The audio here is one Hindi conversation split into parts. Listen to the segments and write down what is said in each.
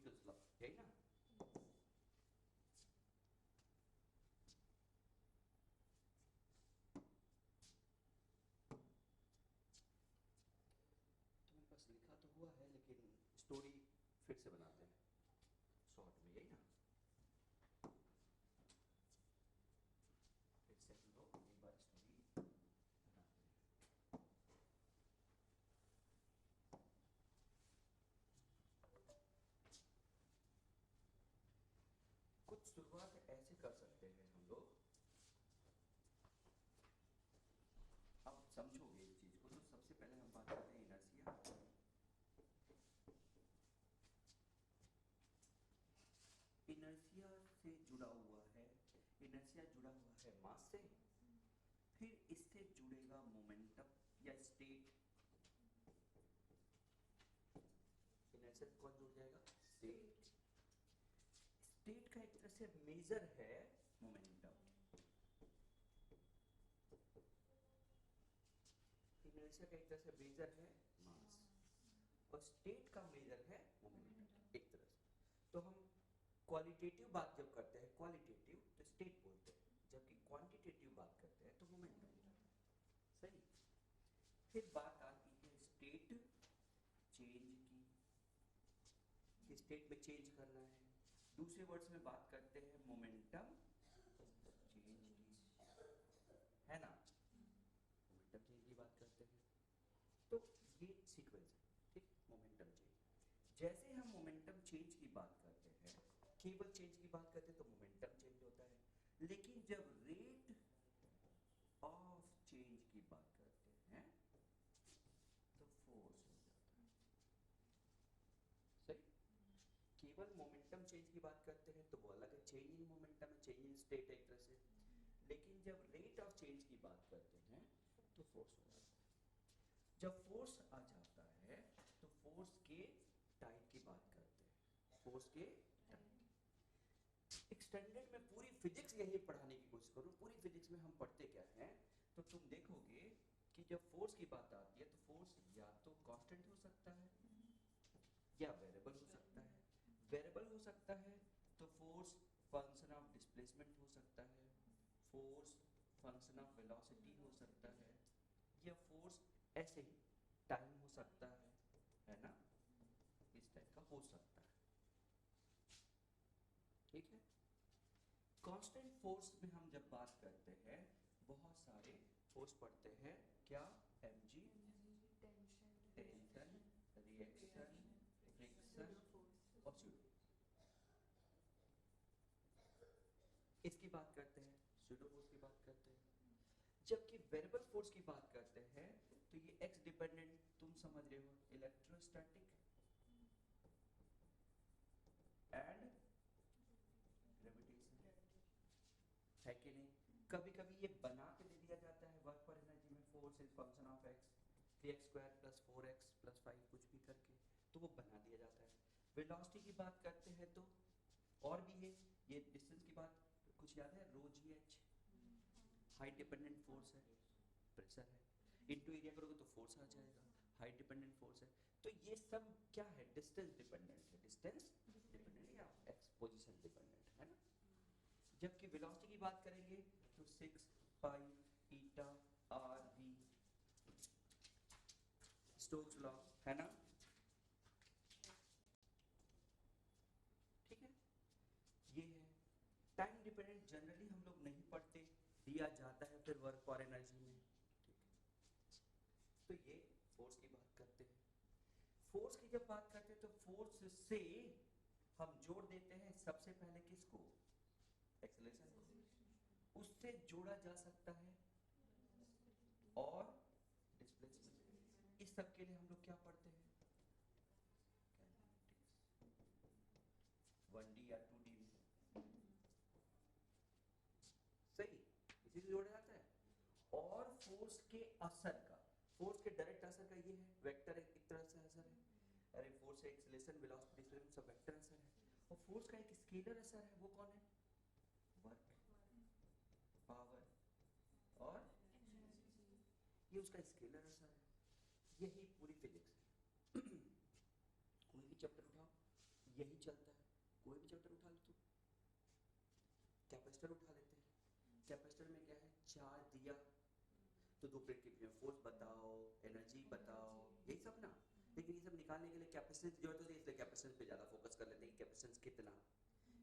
न्यूटन्स लॉ, यही ना? तो मेरे पास लिखा तो हुआ है, लेकिन स्टोरी फिर से बनाते हैं शॉर्ट में, यही ना? फिर से हम लोग एक बार स्टोरी बनाते हैं। कुछ शुरुआत ऐसे कर सकते हैं हम लोग। अब समझोगे इस चीज को, तो सबसे पहले हम बात करते हैं इनर्शिया। इनर्शिया से जुड़ा हुआ है, इनर्शिया जुड़ा हुआ है मास से, फिर इससे जुड़ेगा मोमेंटम या स्टेट। इनर्शिया से कौन जुड़ जाएगा? स्टेट। स्टेट का एक तरह से मेजर है मोमेंटम। इनर्शिया का एक तरह से मेजर है मास, और स्टेट का मेजर है मोमेंटम एक तरह से। तो हम क्वालिटेटिव बात जब करते हैं, क्वालिटेटिव तो स्टेट बोलते हैं, जबकि क्वांटिटेटिव बात करते हैं तो मोमेंटम। सही। फिर बात आती है स्टेट चेंज की, कि स्टेट में चेंज करना है। दूसरे वर्ड्स में बात करते हैं मोमेंटम चेंज की, है ना? मोमेंटम चेंज की बात करते हैं। तो ये सीक्वेंस है, ठीक? Momentum change. जैसे हम मोमेंटम चेंज की बात करते हैं, केवल चेंज की बात करते हैं तो मोमेंटम चेंज होता है, लेकिन जब रेट ऑफ चेंज की बात करते हैं तो फोर्स हो जाता है। सही। केवल मोमेंटम चेंज की बात करते हैं तो वो अलग है, चेंज इन मोमेंटम है, चेंज इन स्टेट है एक तरह से। लेकिन जब रेट ऑफ चेंज की बात करते हैं तो फोर्स हो जाता है। जब फोर्स आ जाता है तो फोर्स के टाइप की बात करते हैं, फोर्स के टाइप। एक्सटेंडेड में पूरी फिजिक्स यही पढ़ाने की कोशिश करूं। पूरी फिजिक्स में हम पढ़ते क्या हैं, तो तुम देखोगे कि जब फोर्स की बात आती है तो फोर्स या तो कांस्टेंट हो सकता है या वेरिएबल हो सकता है। वेरिएबल हो सकता है तो फोर्स फंक्शन ऑफ डिस्प्लेसमेंट हो सकता है, फोर्स फंक्शन ऑफ वेलोसिटी हो सकता है, या फोर्स ऐसे ही टाइम हो सकता है ना? इस टाइप का हो सकता है, ठीक है? कांस्टेंट फोर्स में हम जब बात करते हैं, बहुत सारे फोर्स पढ़ते हैं, क्या? mg, टेंशन, रिएक्शन, फ्रिक्शन और स्यूडो। इसकी बात करते हैं, स्यूडो फोर्स की बात करते हैं। जबकि वेरिएबल फोर्स की बात करते हैं तो ये एक्स डिपेंडेंट, तुम समझ रहे हो, इलेक्ट्रोस्टैटिक एंड ग्रेविटेशन, है कि नहीं? कभी कभी ये बना के दे दिया जाता है, वर्क पर एनर्जी में force is function of x, 3x² + 4x + 5 कुछ भी करके, तो वो बना दिया जाता है। वेलोसिटी की बात करते हैं तो और भी है, ये डिस्टेंस की बात कुछ याद है? Rho g h, height dependent force है, प्रेशर है, इनटू एरिया करोगे तो फोर्स आ जाएगा, हाइट डिपेंडेंट फोर्स है। तो ये सब क्या है? डिस्टेंस डिपेंडेंट है, डिस्टेंस डिपेंडेंट या एक्स पोजीशन डिपेंडेंट है ना? जबकि वेलोसिटी की बात करेंगे तो 6 पाई ईटा आर वी, स्टोक्स लॉ, है ना? ठीक है, ये है। टाइम डिपेंडेंट जनरली हम लोग नहीं पढ़ते, दिया जाता है फिर वर्क और एनर्जी में, ठीक है? तो ये फोर्स की बात करते हैं। फोर्स की जब बात करते हैं तो फोर्स से हम जोड़ देते हैं सबसे पहले किसको? एक्सेलरेशन को। उससे जोड़ा जा सकता है और डिस्प्लेसमेंट। इस सब के लिए हम लोग क्या पढ़ते हैं? 1D या 2D में, सही, इसी से जोड़ा जाता है। और फोर्स के असर का, फोर्स के डायरेक्ट असर का ये है, वेक्टर एक तरह से असर है। अरे फोर्स है, एक्सेलरेशन, वेलोसिटी, डिस्प्लेसमेंट सब वेक्टर असर है। और फोर्स का एक स्केलर असर है, वो कौन है? वर्क, पावर और ये उसका स्केलर असर है। यही पूरी फिजिक्स है। कोई भी चैप्टर उठाओ, यही चलता कैपेसिटर उठा लेते हैं। कैपेसिटर में क्या है, चार्ज दिया तो दो प्लेट के बीच में फोर्स बताओ, एनर्जी बताओ, यही सब ना। लेकिन ये सब निकालने के लिए कैपेसिटेंस की जरूरत होती है, इसलिए कैपेसिटेंस पे ज़्यादा फोकस कर लेते हैं कि कैपेसिटेंस कितना।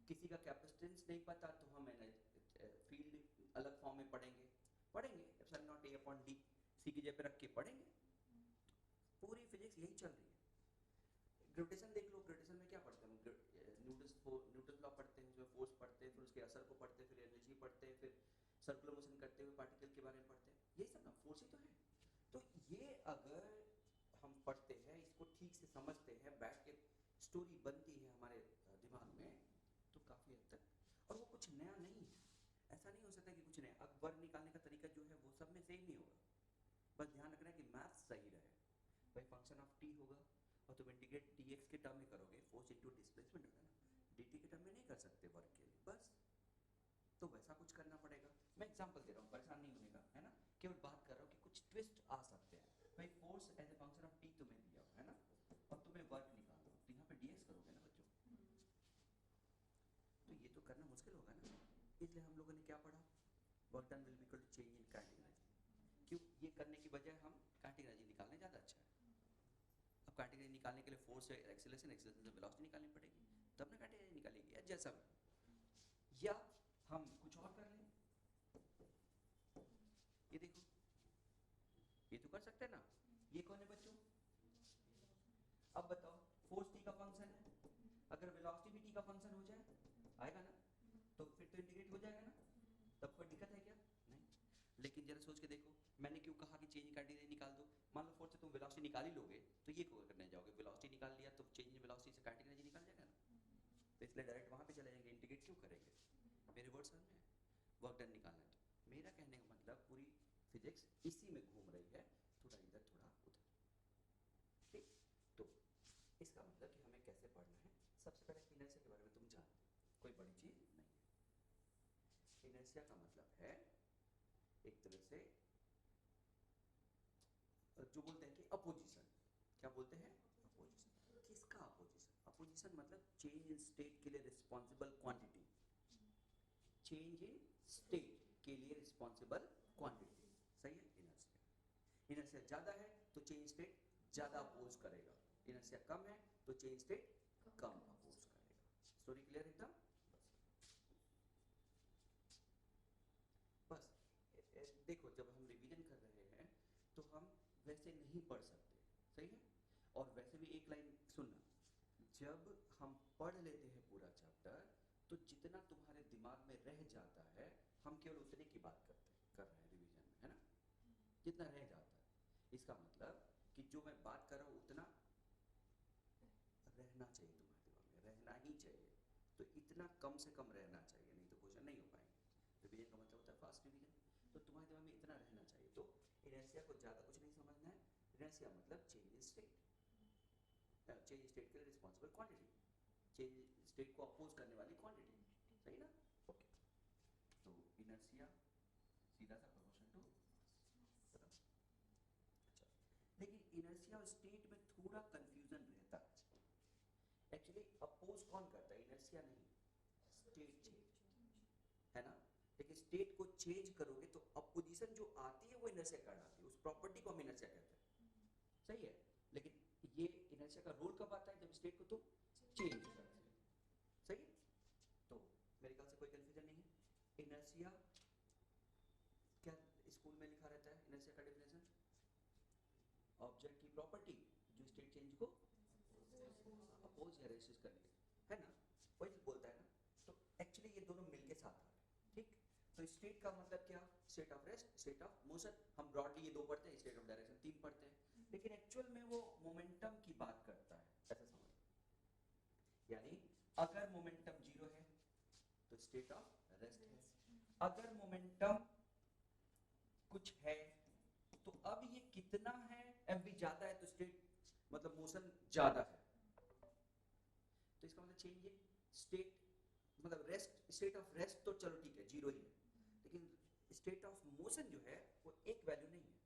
किसी का कैपेसिटेंस नहीं पता तो हम फील्ड अलग फॉर्म में पढ़ेंगे epsilon not a upon d, C की जगह पे रख के पढ़ेंगे। पूरी फिजिक्स यही चल रही है। ग्रेविटेशन देख लो, ग्रेविटेशन में क्या पढ़ते हैं हम, न्यूटन लॉ पढ़ते हैं, उसमें फोर्स पढ़ते हैं, फिर उसके असर को पढ़ते हैं, फिर एनर्जी पढ़ते हैं, फिर सर्कुलर मोशन करते हुए पार्टिकल के बारे में पढ़ते हैं, यही सब ना फोर्स ही तो है। तो ये अगर हम पढ़ते हैं, इसको ठीक से समझते हैं, बैठ के स्टोरी बनती है हमारे दिमाग में, तो काफ़ी हद तक, और वो कुछ नया नहीं है। ऐसा नहीं हो सकता कि कुछ नया, अब वर्ग निकालने का तरीका जो है वो सब में सेम नहीं होगा, बस ध्यान रखना है कि मैथ्स सही रहे। भाई फंक्शन ऑफ टी होगा और तुम इंटीग्रेट dx के टर्म में करोगे, फोर्स इनटू डिस्प्लेसमेंट होगा ना, dt के टर्म में नहीं कर सकते वर्क के लिए, बस तो वैसा कुछ करना पड़ेगा। मैं एग्जांपल दे रहा हूँ, परेशान नहीं होने का, है ना, केवल बात कर रहा हूँ कि कुछ ट्विस्ट आ सकते हैं। भाई force as a function of T तुम्हें दिया है ना, और तुम्हें वर्क निकालना, तो यहाँ पे dx करोगे ना बच्चों, तो ये तो करना मुश्किल होगा ना। इसलिए हम लोगों ने क्या पढ़ा, work done will be equal to change in kinetic energy. क्यों, ये करने की बजाय हम काइनेटिक एनर्जी निकालने ज़्यादा अच्छा है। अब काइनेटिक एनर्जी निकालने के लिए फोर्स से एक्सेलरेशन से वेलोसिटी निकालनी पड़ेगी, तब ना काइनेटिक एनर्जी निकालेगी, या जैसा भी। या हम कुछ और कर लें, ये देखो, ये तो कर सकते हैं ना। ये कौन है बच्चों, अब बताओ, फोर्स टी का फंक्शन है, अगर वेलोसिटी भी टी का फंक्शन हो जाए, आएगा ना, तो फिर तो इंटीग्रेट हो जाएगा ना, तब कोई दिक्कत है क्या, नहीं। लेकिन जरा सोच के देखो, मैंने क्यों कहा कि चेंज काइनेटिक निकाल दो। मान लो फोर्स से तुम वेलोसिटी निकाल ही लोगे, तो ये क्यों करने जाओगे, वेलोसिटी निकाल लिया तो चेंज इन वेलोसिटी से काइनेटिक एनर्जी निकाल जाएगा ना, तो इसलिए डायरेक्ट वहां पे चले जाएंगे, इंटीग्रेट क्यों करेंगे। मेरे वर्ड समझ में, वर्क डन निकालना है। तो मेरा कहने का मतलब पूरी फिजिक्स इसी में घूम रही है, थोड़ा इधर थोड़ा उधर, ठीक। तो इसका मतलब कि हमें कैसे पढ़ना है, सबसे पहले इनर्शिया के बारे में तुम जानते हो, कोई बड़ी चीज नहीं है। इनर्शिया का मतलब है एक तरह से जो बोलते हैं कि अपोजिशन, क्या बोलते हैं, अपोजिशन। किसका अपोजिशन, अपोजिशन मतलब चेंज इन स्टेट के लिए responsible quantity, change in state के लिए रिस्पॉन्सिबल क्वांटिटी, सही है। इनर्शिया, इनर्शिया ज्यादा है तो चेंज स्टेट ज्यादा अपोज करेगा, इनर्शिया कम है तो चेंज स्टेट कम अपोज करेगा। स्टोरी क्लियर एकदम, बस देखो, जब हम रिवीजन कर रहे हैं तो हम वैसे नहीं पढ़ सकते, सही है। और वैसे भी एक लाइन सुनना, जब हम पढ़ लेते हैं पूरा चैप्टर, तो जितना तुम्हारे दिमाग में रह जाता है, हम केवल उतने की बात कर रहे हैं रिवीजन में, है ना, जितना रह जाता है। इसका मतलब कि जो मैं बात कर रहा हूँ उतना रहना चाहिए तुम्हारे दिमाग में, रहना ही चाहिए, तो इतना कम से कम रहना चाहिए, नहीं तो क्वेश्चन नहीं हो पाएंगे। रिवीजन का मतलब होता है फास्ट रिवीजन, तो तुम्हारे दिमाग में इतना रहना चाहिए। तो इनर्शिया को ज़्यादा कुछ नहीं समझना है, इनर्शिया मतलब change in state, change state के लिए रिस्पॉन्सिबल क्वांटिटी, चेंज स्टेट को अपोज करने वाली क्वांटिटी, सही ना, ओके। तो इनर्शिया सीधा सा प्रोपोर्शनल टू, अच्छा। लेकिन इनर्शिया और स्टेट में थोड़ा कंफ्यूजन रहता है। एक्चुअली अपोज कौन करता है, इनर्शिया नहीं, स्टेट चेंज, है ना। लेकिन स्टेट को चेंज करोगे तो अपोजिशन जो आती है वो इनर्शिया कहलाती है, उस प्रॉपर्टी को हम इनर्शिया कहते हैं, सही है। लेकिन ये इनर्शिया का रोल कब आता है, जब स्टेट को तुम चेंज करते हो, सही है। तो मेरे ख्याल से कोई कंफ्यूजन नहीं है। इनर्शिया क्या स्कूल में लिखा रहता है, इनर्शिया का डेफिनेशन, ऑब्जेक्ट की प्रॉपर्टी जो स्टेट चेंज को अपोज या रेसिस्ट करने के, है ना, वही बोलता है ना। तो एक्चुअली ये दोनों मिलके साथ आ रहे हैं, ठीक। तो स्टेट का मतलब क्या, state of rest, state of motion, हम ब्रॉडली ये दो पढ़ते हैं, स्टेट ऑफ डायरेक्शन तीन पढ़ते हैं, लेकिन एक्चुअल में वो मोमेंटम की बात करता है, ऐसा समझ। यानी अगर मोमेंटम जीरो है तो स्टेट ऑफ रेस्ट है, अगर मोमेंटम कुछ है तो अब ये कितना है, mv ज्यादा है तो स्टेट मतलब मोशन ज्यादा है, तो इसका मतलब चेंज है स्टेट, मतलब रेस्ट, स्टेट ऑफ रेस्ट तो चलो ठीक है जीरो ही है, लेकिन स्टेट ऑफ मोशन जो है वो एक वैल्यू नहीं है।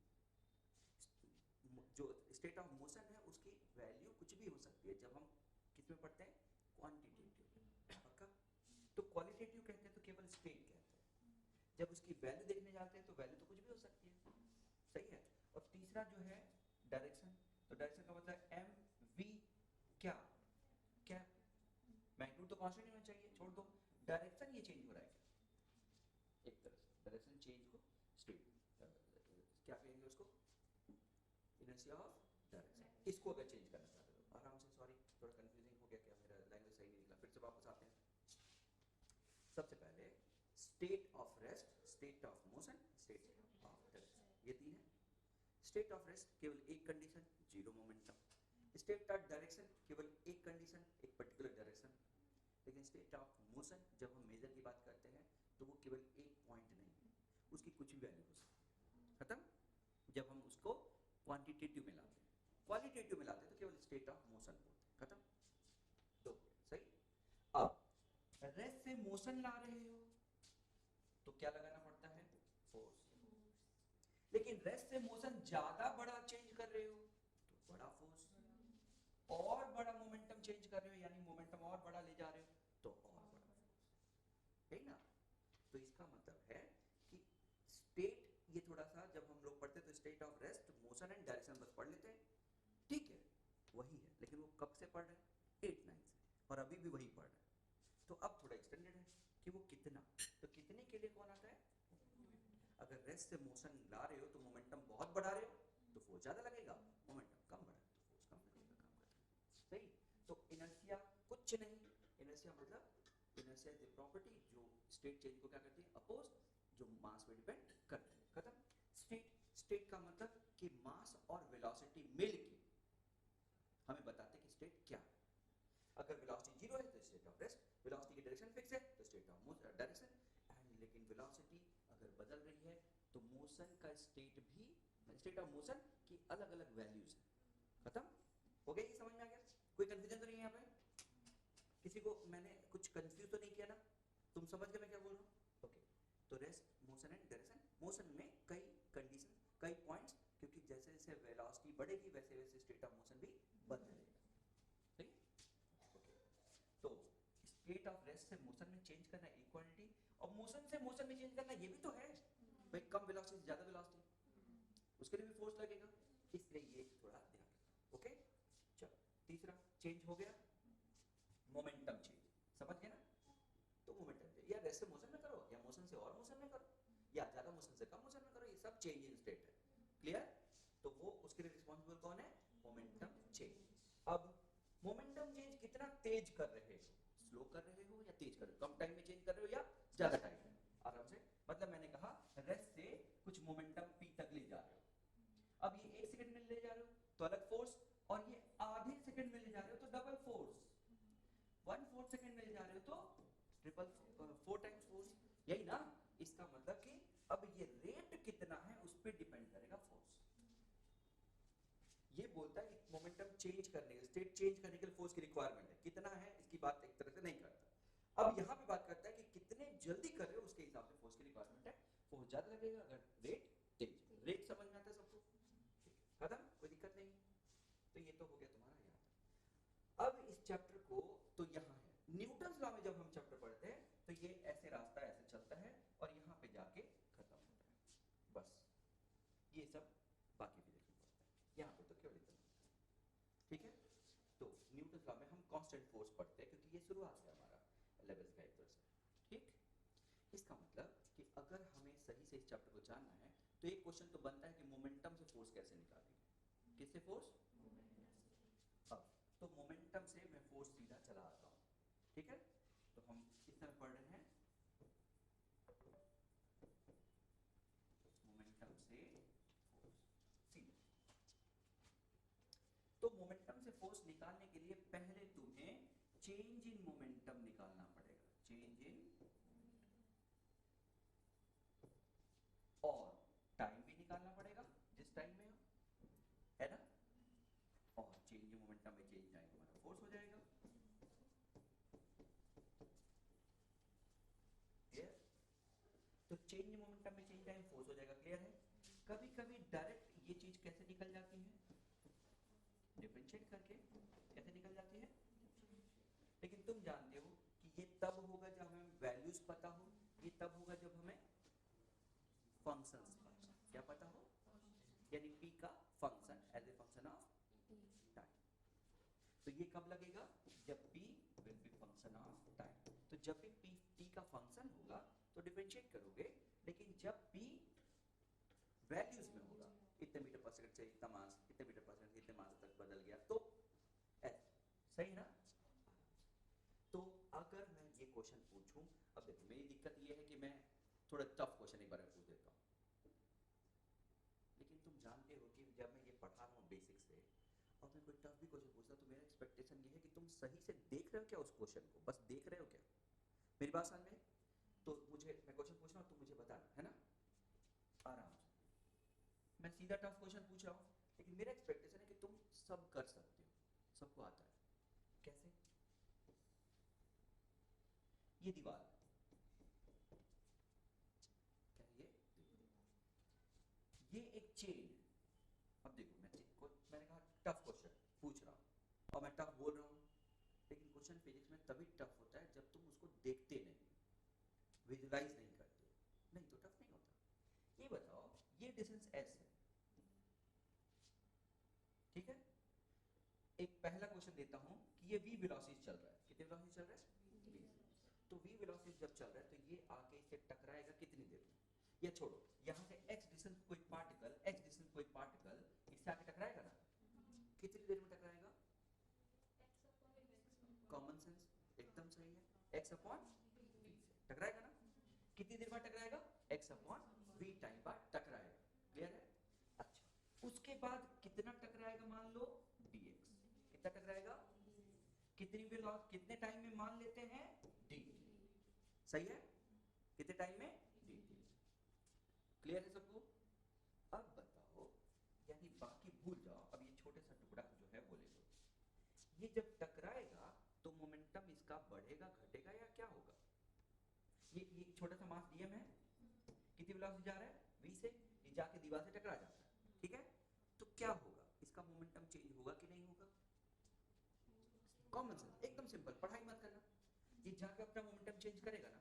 जो स्टेट ऑफ मोशन है उसकी वैल्यू कुछ भी हो सकती है, जब हम किस में पढ़ते हैं, क्वांटिटेटिव, पक्का। तो क्वालिटेटिव कहते हैं तो केवल स्टेट कहते हैं, जब उसकी वैल्यू देखने जाते हैं तो वैल्यू तो कुछ भी हो सकती है, सही है। और तीसरा जो है डायरेक्शन, तो डायरेक्शन का मतलब एम वी क्या क्या, मैग्नीट्यूड तो कांस्टेंट होना चाहिए, छोड़ दो डायरेक्शन, ये चेंज हो रहा है क्या, एक तरह से डायरेक्शन चेंज को स्टेट क्या कहेंगे उसको, इनर्शिया ऑफ डायरेक्शन। इसको अगर चेंज करना चाहते हो आराम से, सॉरी थोड़ा कंफ्यूजिंग हो गया क्या, मेरा लैंग्वेज सही नहीं निकला, फिर से वापस आते हैं। सबसे पहले state of rest, state of motion, state of direction, ये तीन है। स्टेट ऑफ रेस्ट केवल एक condition, zero momentum. State of direction केवल एक कंडीशन, एक पर्टिकुलर डायरेक्शन। लेकिन स्टेट ऑफ मोशन जब हम मेजर की बात करते हैं तो वो केवल एक पॉइंट नहीं है, उसकी कुछ भी वैल्यू हो सकती है, खत्म। जब हम उसको क्वांटिटेटिव में लाते हैं, क्वालिटेटिव में लाते हैं तो केवल स्टेट ऑफ मोशन बोलते हैं, खत्म। तो सही। अब रेस्ट से मोशन ला रहे हो तो क्या लगाना पड़ता है, फोर्स। लेकिन रेस्ट से मोशन ज्यादा बड़ा चेंज कर रहे हो तो बड़ा फोर्स, और बड़ा मोमेंटम चेंज कर रहे हो यानी मोमेंटम और बड़ा ले जा रहे हो तो और बड़ा फोर्स, है ना। तो इसका मतलब है कि स्टेट, ये थोड़ा सा जब हम लोग पढ़ते तो state of rest, motion and direction बस पढ़ लेते हैं, ठीक है वही है, लेकिन वो कब से पढ़ रहे हैं, 8-9 से, और अभी भी वही पढ़ रहे हैं। तो अब थोड़ा एक्सटेंडेड है कि वो कितना, तो कितने के लिए कौन आता है, अगर रेस्ट से मोशन ला रहे हो तो मोमेंटम बहुत बढ़ा रहे हो तो फोर्स ज्यादा लगेगा, मोमेंटम कम बढ़ा तो फोर्स कम लगेगा, काम करता है, सही। तो इनर्शिया कुछ नहीं, इनर्शिया मतलब इनर्शिया इज द प्रॉपर्टी जो स्टेट चेंज को क्या करती है, अपोज, जो मास पे डिपेंड करती है, खत्म। स्टेट, स्टेट का मतलब कि मास और वेलोसिटी मिलके हमें बताते हैं कि स्टेट क्या है। अगर वेलोसिटी जीरो है तो स्टेट ऑफ रेस्ट, वेलोसिटी की डायरेक्शन फिक्स है तो स्टेट ऑफ डायरेक्शन, एंड लेकिन वेलोसिटी अगर बदल रही है तो मोशन का स्टेट भी, स्टेट ऑफ मोशन की अलग अलग वैल्यूज है, खत्म हो गया, ये समझ में आ गया, कोई कंफ्यूजन तो नहीं है यहाँ पे, किसी को मैंने कुछ कंफ्यूज तो नहीं किया ना, तुम समझ गए मैं क्या बोल रहा हूँ, ओके। तो rest, motion and direction, motion में कई कंडीशन, कई पॉइंट्स, क्योंकि जैसे जैसे वेलोसिटी बढ़ेगी वैसे वैसे स्टेट ऑफ मोशन भी बदलेगा, सही, ओके। तो स्टेट ऑफ रेस्ट से मोशन में चेंज करना एक क्वांटिटी, और मोशन से मोशन में चेंज करना ये भी तो है भाई, कम वेलोसिटी से ज्यादा वेलोसिटी, उसके लिए भी फोर्स लगेगा, इसलिए ये थोड़ा ध्यान रखना, ओके। चलो तीसरा चेंज हो गया, मोमेंटम चेंज, समझ गए ना। तो मोमेंटम चेंज या रेस्ट से मोशन में करो या मोशन से और मोशन में करो या ज्यादा मोशन से कम मोशन में करो, ये सब चेंज इन स्टेट है, क्लियर। तो वो उसके लिए रिस्पांसिबल कौन है, मोमेंटम चेंज। अब मोमेंटम चेंज कितना तेज कर रहे हो, स्लो कर रहे हो या तेज कर रहे हो, कम टाइम में चेंज कर रहे हो या ज्यादा टाइम में, आराम से, मतलब मैंने कहा रेस्ट से कुछ मोमेंटम पी तक ले जा रहे हो, अब ये 1 सेकंड में ले जा रहे हो तो अलग फोर्स, और ये आधे सेकंड में ले जा रहे हो तो डबल फोर्स, 1/4 सेकंड में ले जा रहे हो तो ट्रिपल 4 टाइम्स फोर्स, यही ना। इसका मतलब कि अब ये रेट कितना है उस पर डिपेंड करेगा फोर्स, ये बोलता है कि मोमेंटम चेंज करने के, स्टेट चेंज करने के लिए फोर्स की रिक्वायरमेंट है, कितना है इसकी बात एक तरह से नहीं करता। अब यहाँ पे बात करता है कि कितने जल्दी कर रहे हो उसके हिसाब से फोर्स की रिक्वायरमेंट है, फोर्स ज्यादा लगेगा अगर रेट तेज, रेट समझ में आता है सबको, खत्म, कोई दिक्कत नहीं। तो ये तो हो गया तुम्हारा यहाँ। अब इस चैप्टर को, तो यहाँ है न्यूटन्स लॉ में जब हम चैप्टर पढ़ते हैं तो ये ऐसे रास्ता ऐसे चलता है और यहाँ पे जाके खत्म होता है, बस ये सब बाकी भी देखना पड़ता है, यहाँ पे तो केवल इतना, ठीक है। तो न्यूटन्स लॉ में हम कांस्टेंट फोर्स पढ़ते हैं क्योंकि ये शुरुआत है हमारा लेवल्स का एक तरह से, ठीक। इसका मतलब कि अगर हमें सही से इस चैप्टर को जानना है तो एक क्वेश्चन तो बनता है कि मोमेंटम से फोर्स कैसे निकालेंगे, किससे फोर्स, अब तो मोमेंटम से मैं फोर्स सीधा चला आता हूँ, ठीक है। तो हम इस तरह पढ़ रहे हैं, मोमेंटम से फोर्स सीधा, तो मोमेंटम से फोर्स निकालने के लिए पहले तुम्हें चेंज इन मोमेंटम निकालना पड़ेगा, चेंज इन, और टाइम भी निकालना पड़ेगा जिस टाइम में हो, है ना, और चेंज इन मोमेंटम में चेंज आएगा मतलब फोर्स हो जाएगा, क्लियर। तो चेंज इन मोमेंटम में चेंज टाइम फोर्स हो जाएगा, क्लियर है। कभी कभी डायरेक्ट ये चीज कैसे निकल जाती है, डिफरेंशिएट करके कैसे निकल जाती है, लेकिन तुम जानते हो कि ये तब होगा जब हमें वैल्यूज पता हो, ये तब होगा जब हमें फंक्शंस पर, क्या पता हो, यानी p का function as a function of time. तो ये कब लगेगा, जब p will be function of time. तो जब भी p t का फंक्शन होगा तो डिफरेंशिएट करोगे, लेकिन जब p वैल्यूज में होगा, इतने मीटर पर सेकंड से इतना मास, इतने मीटर पर सेकंड इतने मास तक बदल गया, तो सही ना। तो अगर मैं ये क्वेश्चन पूछूं, अब देखो मेरी दिक्कत ये है कि मैं थोड़ा टफ क्वेश्चन एक बार पूछ देता हूँ, लेकिन तुम जानते हो कि जब मैं ये पढ़ा रहा हूँ बेसिक से और मैं कोई टफ भी क्वेश्चन पूछता तो मेरा एक्सपेक्टेशन ये है कि तुम सही से देख रहे हो क्या उस क्वेश्चन को, बस देख रहे हो क्या, मेरी बात समझ में। तो मुझे मैं क्वेश्चन पूछ रहा हूँ, तुम मुझे बताना है ना आराम से। मैं सीधा टफ क्वेश्चन पूछ रहा हूँ, लेकिन मेरा एक्सपेक्टेशन है कि तुम सब कर सकते हो, सबको आता है। कैसे, ये दीवार, क्या ये एक चेन है। अब देखो मैंने कहा टफ क्वेश्चन पूछ रहा हूँ और मैं टफ बोल रहा हूँ, लेकिन क्वेश्चन फिजिक्स में तभी टफ होता है जब तुम उसको देखते नहीं, विजुलाइज नहीं करते, नहीं तो टफ नहीं होता। ये बताओ, ये डिस्टेंस s है, ठीक है। एक पहला क्वेश्चन देता हूँ कि ये v वेलोसिटी चल रहा है, कितने वेलोसिटी चल रहा है, v। तो v वेलोसिटी जब चल रहा है तो ये आके इससे टकराएगा कितनी देर में, या छोड़ो, यहाँ से x डिस्टेंस कोई पार्टिकल इससे आके टकराएगा ना, कितनी देर में टकराएगा, कॉमन सेंस एकदम सही है, x अपॉन v से टकराएगा ना, कितनी देर बाद टकराएगा, x अपॉन v टाइम बाद टकराएगा, क्लियर है। अच्छा, उसके बाद कितना टकराएगा, मान लो dx, कितना टकराएगा, कितने टाइम में मान लेते हैं dt, सही है, कितने टाइम में dt, क्लियर है सबको। अब बताओ, यानी बाकी भूल जाओ, अब ये छोटे सा टुकड़ा जो है वो ले लो, ये जब टकराएगा तो मोमेंटम इसका बढ़ेगा घटेगा या क्या होगा, ये छोटा सा मास dm है, कितनी वेलोसिटी जा रहा है v से, ये जाके दीवार से टकरा जाता है, ठीक है। तो क्या होगा, इसका मोमेंटम चेंज होगा कि नहीं होगा, कॉमन सेंस एकदम सिंपल, पढ़ाई मत करना, ये जाके अपना मोमेंटम चेंज करेगा ना,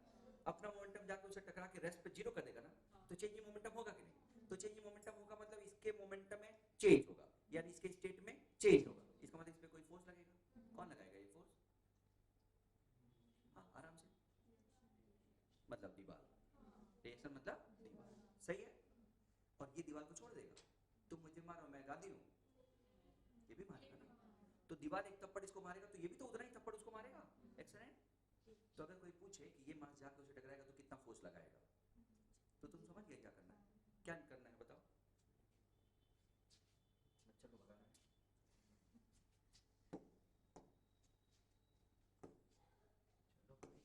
अपना मोमेंटम जाके उसे टकरा के रेस्ट पे जीरो कर देगा ना, तो चेंज इन मोमेंटम होगा कि नहीं, तो चेंज इन मोमेंटम होगा मतलब इसके मोमेंटम में चेंज होगा, यानी इसके स्टेट में चेंज होगा, इसका मतलब इस पे कोई फोर्स लगेगा, कौन लगाएगा ये फोर्स, हाँ आराम से, मतलब दीवार, रिएक्शन मतलब दीवार, सही है। और ये दीवार को छोड़ देगा, तुम मुझे मारो मैं गांधी हूँ, ये भी मारेगा ना, तो दीवार एक थप्पड़ इसको मारेगा तो ये भी तो उतना ही थप्पड़ उसको मारेगा, एक्सीडेंट। तो अगर कोई पूछे कि ये मास जाकर उसे टकराएगा तो कितना फोर्स लगाएगा, तो तुम समझ गए क्या करना है, क्या करना है बताओ, बच्चा को भगाना है, चलो भाई,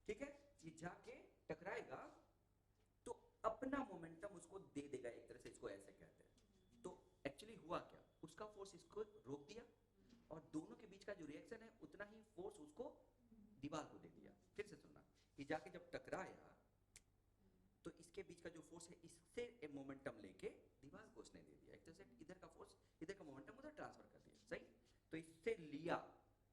ठीक है। ये जाके टकराएगा तो अपना मोमेंटम उसको दे देगा, एक तरह से इसको ऐसे कहते हैं। तो एक्चुअली हुआ क्या, उसका फोर्स इसको रोक दिया और दोनों के बीच का जो रिएक्शन है उतना ही फोर्स उसको दीवार को दे दिया। फिर से सुनना, ये जाके जब टकराया तो इसके बीच का जो फोर्स है इससे मोमेंटम लेके दीवार को उसने दे दिया, एक तरह से इधर का फोर्स इधर का मोमेंटम उधर ट्रांसफर कर दिया, सही। तो इससे लिया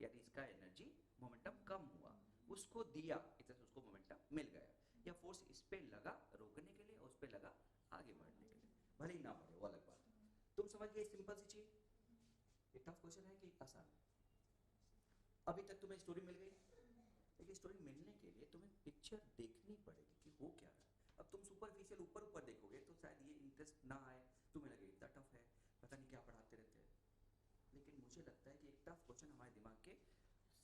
यानी इसका एनर्जी मोमेंटम कम हुआ, उसको दिया एक तरह से उसको मोमेंटम मिल गया, या फोर्स इस पे लगा रोकने के लिए और उस पे लगा आगे बढ़ने के लिए, भले ही ना बढ़े वो अलग बात। तुम समझ गए सिंपल सी चीज, ये टफ क्वेश्चन है कि आसान है। अभी तक तुम्हें स्टोरी मिल गई, लेकिन स्टोरी मिलने के लिए तुम्हें पिक्चर देखनी पड़ेगी कि हो क्या रहा है। अब तुम सुपरफिशियल ऊपर देखोगे तो शायद ये इंटरेस्ट ना आए, तुम्हें लगे इतना टफ है, पता नहीं क्या पढ़ाते रहते हैं। लेकिन मुझे लगता है कि एक टफ क्वेश्चन हमारे दिमाग के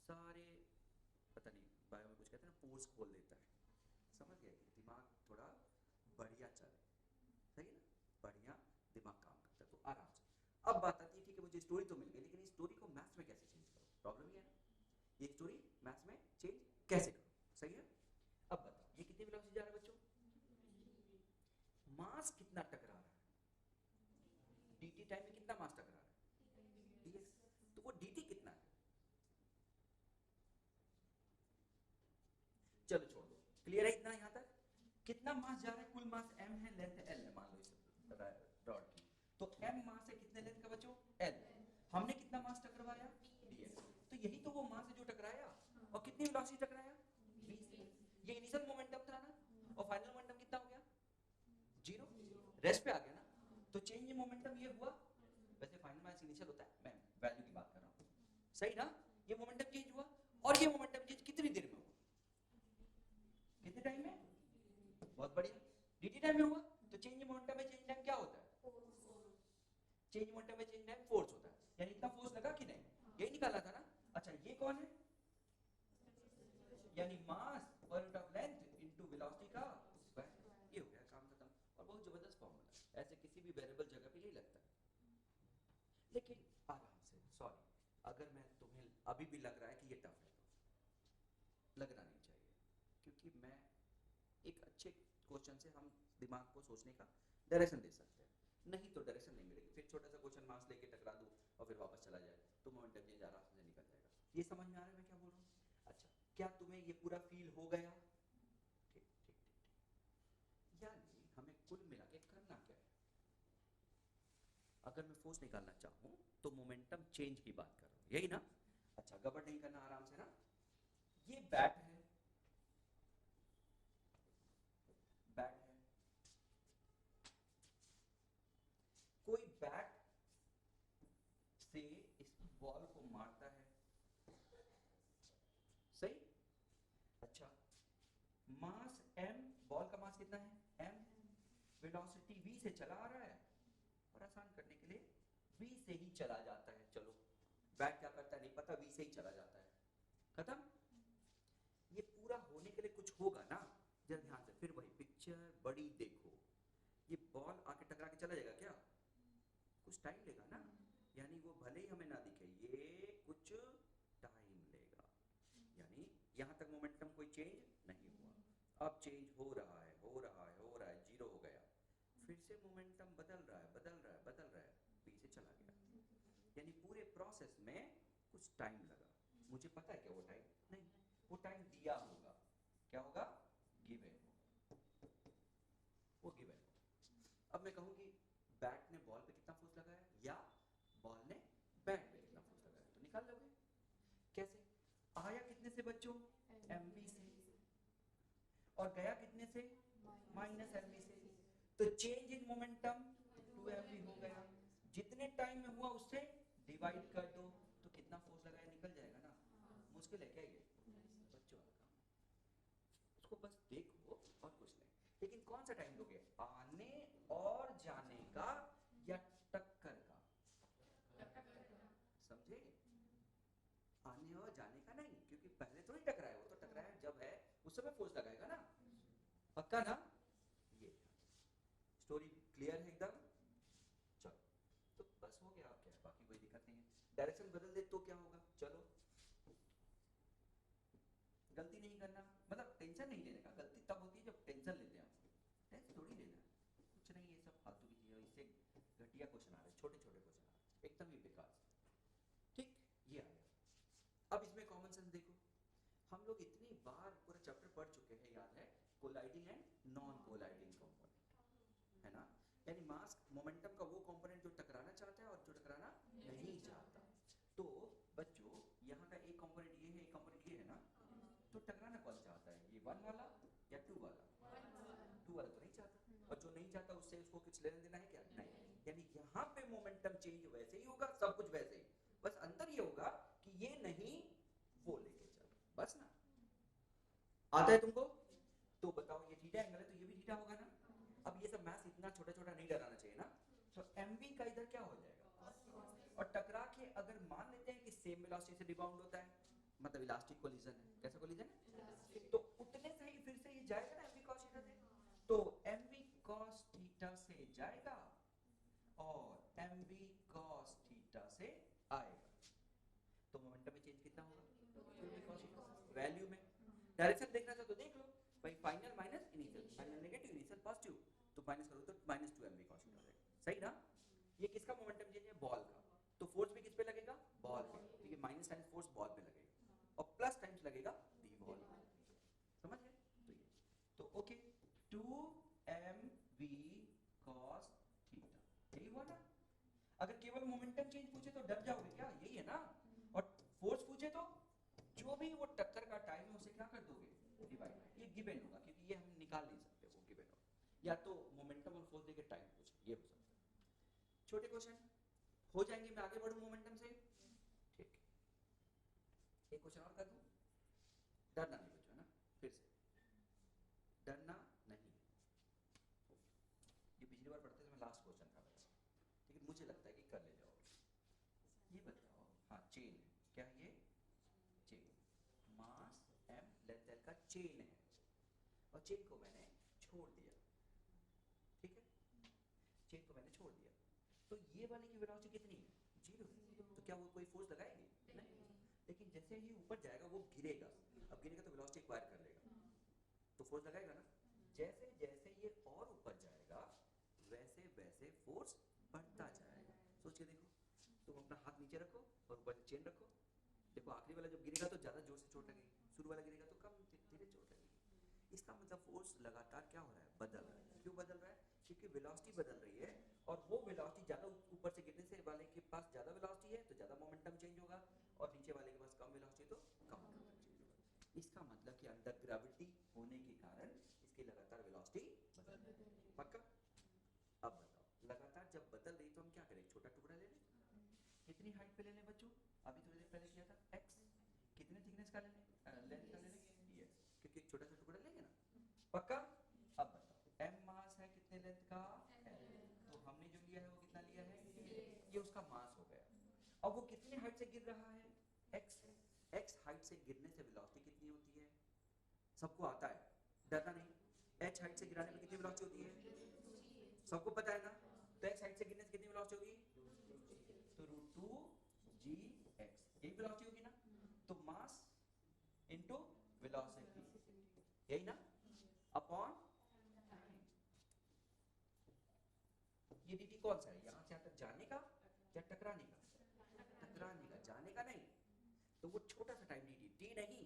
सारे, पता नहीं बायो में कुछ कहते हैं ना, पोर्स खोल देता है, समझ गए, दिमाग थोड़ा बढ़िया चले, सही है ना, बढ़िया दिमाग काम करता है। तो आराम से अब बात आती है, ठीक है मुझे स्टोरी तो मिल गई, लेकिन इस स्टोरी को मैथ्स में कैसे चेंज करो, प्रॉब्लम ये है ना, ये स्टोरी मैथ्स में चेंज कैसे करो, सही है। अब बताओ ये कितनी वेलोसिटी जा रहा है बच्चों, मास कितना टकरा रहा है, dt टाइम में कितना मास टकरा रहा है, dx, तो वो dt कितना है, चलो छोड़ दो, क्लियर है इतना यहाँ तक, कितना मास जा रहा है, कुल मास m है, लेंथ l है, मान लो इसे रॉड की, तो m मास है कितने लेंथ का बच्चों, l, हमने कितना मास टकराया dx, तो यही तो वो मास है जो टकराया, और कितनी वेलोसिटी टकराया v से, ये इनिशियल मोमेंटम था ना, और फाइनल मोमेंटम कितना रेस्ट पे आ गया ना, तो चेंज इन मोमेंटम ये हुआ। वैसे फाइनल मास इनिशियल होता है, मैं वैल्यू की बात कर रहा हूँ, सही ना। ये मोमेंटम चेंज हुआ, और ये मोमेंटम चेंज कितनी देर में हुआ, कितने टाइम में, बहुत बढ़िया, dt टाइम में हुआ। तो चेंज इन मोमेंटम में चेंज टाइम क्या होता है, चेंज इन मोमेंटम में चेंज टाइम फोर्स होता है, यानी इतना फोर्स लगा कि नहीं, यही निकाला था ना। अच्छा ये कौन है, यानी mass per unit of length into velocity का स्क्वायर, ये हो गया काम खत्म। और बहुत जबरदस्त फॉर्मूला, ऐसे किसी भी वेरिएबल जगह पे यही लगता है। लेकिन आराम से, सॉरी अगर मैं तुम्हें अभी भी लग रहा है कि ये टफ है, तो लगना नहीं चाहिए, क्योंकि मैं एक अच्छे क्वेश्चन से हम दिमाग को सोचने का डायरेक्शन दे सकते हैं, नहीं तो डायरेक्शन नहीं मिलेगी। फिर छोटा सा क्वेश्चन मास लेके टकरा दूं और फिर वापस चला जाए, तो मोमेंटम चेंज आराम से निकल जाएगा। ये समझ में आ रहा है मैं क्या बोल रहा हूँ। अच्छा क्या तुम्हें ये पूरा फील हो गया, ठीक ठीक ठीक ठीक। यानी हमें कुल मिला के करना क्या है, अगर मैं फोर्स निकालना चाहूँ तो मोमेंटम चेंज की बात कर रहा हूँ, यही ना। अच्छा गड़बड़ नहीं करना, आराम से ना। ये बैट है, बैट है, कोई बैट से इस बॉल को मारता है, सही। अच्छा मास m, बॉल का मास कितना है m, वेलोसिटी v से चला आ रहा है, और आसान करने के लिए v से ही चला जाता है। चलो बैट क्या करता है नहीं पता, v से ही चला जाता है, खत्म। ये पूरा होने के लिए कुछ होगा ना, जरा ध्यान से, फिर वही पिक्चर बड़ी देखो, ये बॉल आके टकरा के चला जाएगा क्या, कुछ टाइम लेगा ना, यानी वो भले ही हमें ना दिखे, ये कुछ टाइम लेगा। यानी यहाँ तक मोमेंटम कोई चेंज नहीं हुआ, अब चेंज हो रहा है, हो रहा है, हो रहा है, जीरो हो गया, फिर से मोमेंटम बदल रहा है, बदल रहा है, बदल रहा है, पीछे चला गया। यानी पूरे प्रोसेस में कुछ टाइम लगा। मुझे पता है क्या वो टाइम, नहीं वो टाइम दिया होगा, क्या होगा, गिवन, वो गिवन। अब मैं कहूँ कि बैट ने बॉल पे कितना फोर्स लगाया, या बॉल ने बैट पे कितना फोर्स लगाया, तो निकाल लोगे। कैसे, आया कितने से बच्चों, mv से, और गया कितने से, माइनस mv से, तो चेंज इन मोमेंटम 2mv हो गया। जितने टाइम में हुआ उससे डिवाइड कर दो, तो कितना फोर्स लगाया निकल जाएगा ना। मुश्किल है क्या ये, बच्चों वाला काम, उसको बस देखो और कुछ नहीं। लेकिन कौन सा टाइम दोगे, आने और जाने का या टक्कर का, समझे, आने और जाने का नहीं, क्योंकि पहले तो नहीं टकराया, वो तो टकराया जब है उस समय फोर्स लगाएगा ना, पक्का ना। ये स्टोरी क्लियर है एकदम, चलो तो बस हो गया, आप क्या है, बाकी कोई दिक्कत नहीं है। डायरेक्शन बदल दे तो क्या होगा, चलो गलती नहीं करना, मतलब टेंशन नहीं लेने का, गलती तब होती है जब टेंशन लेते हैं हम, टेंशन थोड़ी लेना है, कुछ नहीं, ये सब फालतू की चीजें, इससे घटिया क्वेश्चन आ रहे, छोटे छोटे क्वेश्चन आ रहे, एकदम ही बेकार। ठीक, ये आ गया। अब इसमें कॉमन सेंस देखो, हम लोग इतनी बार पूरा चैप्टर पढ़ चुके हैं, याद है, colliding and non colliding component, है ना। यानी मास मोमेंटम का वो कंपोनेंट जो टकराना चाहता है और जो टकराना नहीं चाहता। तो बच्चों यहाँ का एक कंपोनेंट ये है, एक कंपोनेंट ये है ना, तो टकराना कौन चाहता है, ये 1 वाला या 2 वाला, 2 वाला तो नहीं चाहता, और जो नहीं चाहता उससे उसको कुछ लेना देना है क्या, नहीं। यानी यहाँ पे मोमेंटम चेंज वैसे ही होगा, सब कुछ वैसे ही, बस अंतर ये होगा कि ये नहीं वो लेके चलो, बस ना। आता है तुमको, तो बताओ ये थीटा एंगल है तो ये भी थीटा होगा ना। अब ये सब मैथ्स इतना छोटा छोटा नहीं डराना चाहिए ना। तो mv का इधर क्या हो जाएगा, और टकरा के अगर मान लेते हैं कि सेम वेलोसिटी से रिबाउंड होता है, मतलब इलास्टिक कोलिजन है, कैसा कोलिजन है, तो उतने से ही फिर से ये जाएगा ना mv cos थीटा से, तो mv cos थीटा से जाएगा और mv cos थीटा से आएगा, तो मोमेंटम में चेंज कितना होगा, वैल्यू में। डायरेक्शन देखना था तो देख लो भाई, final minus initial, final negative initial positive, तो माइनस करो तो माइनस 2mv cos थीटा हो जाएगा, सही ना। ये किसका मोमेंटम चेंज है, बॉल का, तो फोर्स भी किस पे लगेगा, बॉल पे, तो ये माइनस टाइम्स फोर्स बॉल पे लगेगा, और प्लस टाइम्स लगेगा दी बॉल, समझ गए। तो ये तो ओके, 2mv cos थीटा, यही हुआ ना। अगर केवल मोमेंटम चेंज पूछे तो डर जाओगे क्या, यही है ना। और फोर्स पूछे तो जो भी वो टक्कर का टाइम है उसे क्या कर दोगे, डिवाइड, ये गिवन होगा, क्योंकि ये हम निकाल नहीं सकते, वो गिवन होगा। या तो मोमेंटम और फोर्स देके टाइम पूछे, ये हो सकता है। छोटे क्वेश्चन हो जाएंगे, मैं आगे बढ़ूं मोमेंटम से। ठीक, एक क्वेश्चन और कर दूं। डरना नहीं बच्चों ना, फिर से डरना नहीं। ये पिछली बार पढ़ते थे, मैं लास्ट क्वेश्चन था मेरा, लेकिन मुझे लगता है कि कर ले जाओगे। ये बताओ, हाँ चेन है क्या, ये चेन मास m लेंथ l का चेन है, और चेन को मैंने छोड़ दिया, ठीक है, चेन को मैंने छोड़ दिया, तो ये वाले की वेलोसिटी कितनी है, 0 है। तो क्या वो कोई फोर्स लगाएगी, नहीं। लेकिन जैसे ही ऊपर जाएगा वो गिरेगा, अब गिरेगा तो वेलोसिटी एक्वायर कर लेगा, तो फोर्स लगाएगा ना। जैसे जैसे ये और ऊपर जाएगा वैसे वैसे फोर्स बढ़ता जाएगा। सोच के देखो, तुम अपना हाथ नीचे रखो और ऊपर चेन रखो, देखो आखिरी वाला जब गिरेगा तो ज्यादा जोर से चोट लगेगी, शुरू वाला गिरेगा तो कम धीरे चोट लगेगी। इसका मतलब फोर्स लगातार क्या हो रहा है, बदल रहा है। क्यों बदल रहा है, क्योंकि वेलोसिटी बदल रही है, और वो वेलोसिटी ज्यादा ऊपर से गिरने से वाले के पास ज्यादा वेलोसिटी है तो ज्यादा मोमेंटम चेंज होगा, और नीचे वाले के पास कम वेलोसिटी तो कम मोमेंटम चेंज होगा। इसका मतलब कि अंदर ग्रेविटी होने के कारण इसकी लगातार वेलोसिटी बदल रही है। पक्का? अब बताओ, लगातार जब बदल रही तो हम क्या करें, छोटा टुकड़ा ले लें। कितनी हाइट पे ले लें बच्चों, अभी थोड़ी देर पहले किया था x, कितने थिकनेस का ले लें, लेंथ का ले लें yes, क्योंकि एक छोटा सा टुकड़ा लेंगे ना। पक्का? अब बताओ, m मास है कितने लेंथ का, l, तो हमने जो लिया है वो कितना लिया है, ये उसका मास हो गया। अब वो कितनी हाइट से गिर रहा है, x हाइट से गिरने से वेलोसिटी कितनी होती है, सबको आता है, डरना नहीं। h हाइट से गिराने में कितनी वेलोसिटी होती है, सबको पता है ना। तो x हाइट से गिरने से कितनी वेलोसिटी होगी, तो √2gx, यही वेलोसिटी होगी ना। तो मास इनटू वेलोसिटी, यही ना, अपॉन ये dt कौन सा है, यहां से यहां तक जाने का या टकराने का, टकराने का, जाने का नहीं। तो वो छोटा सा टाइम dt, t नहीं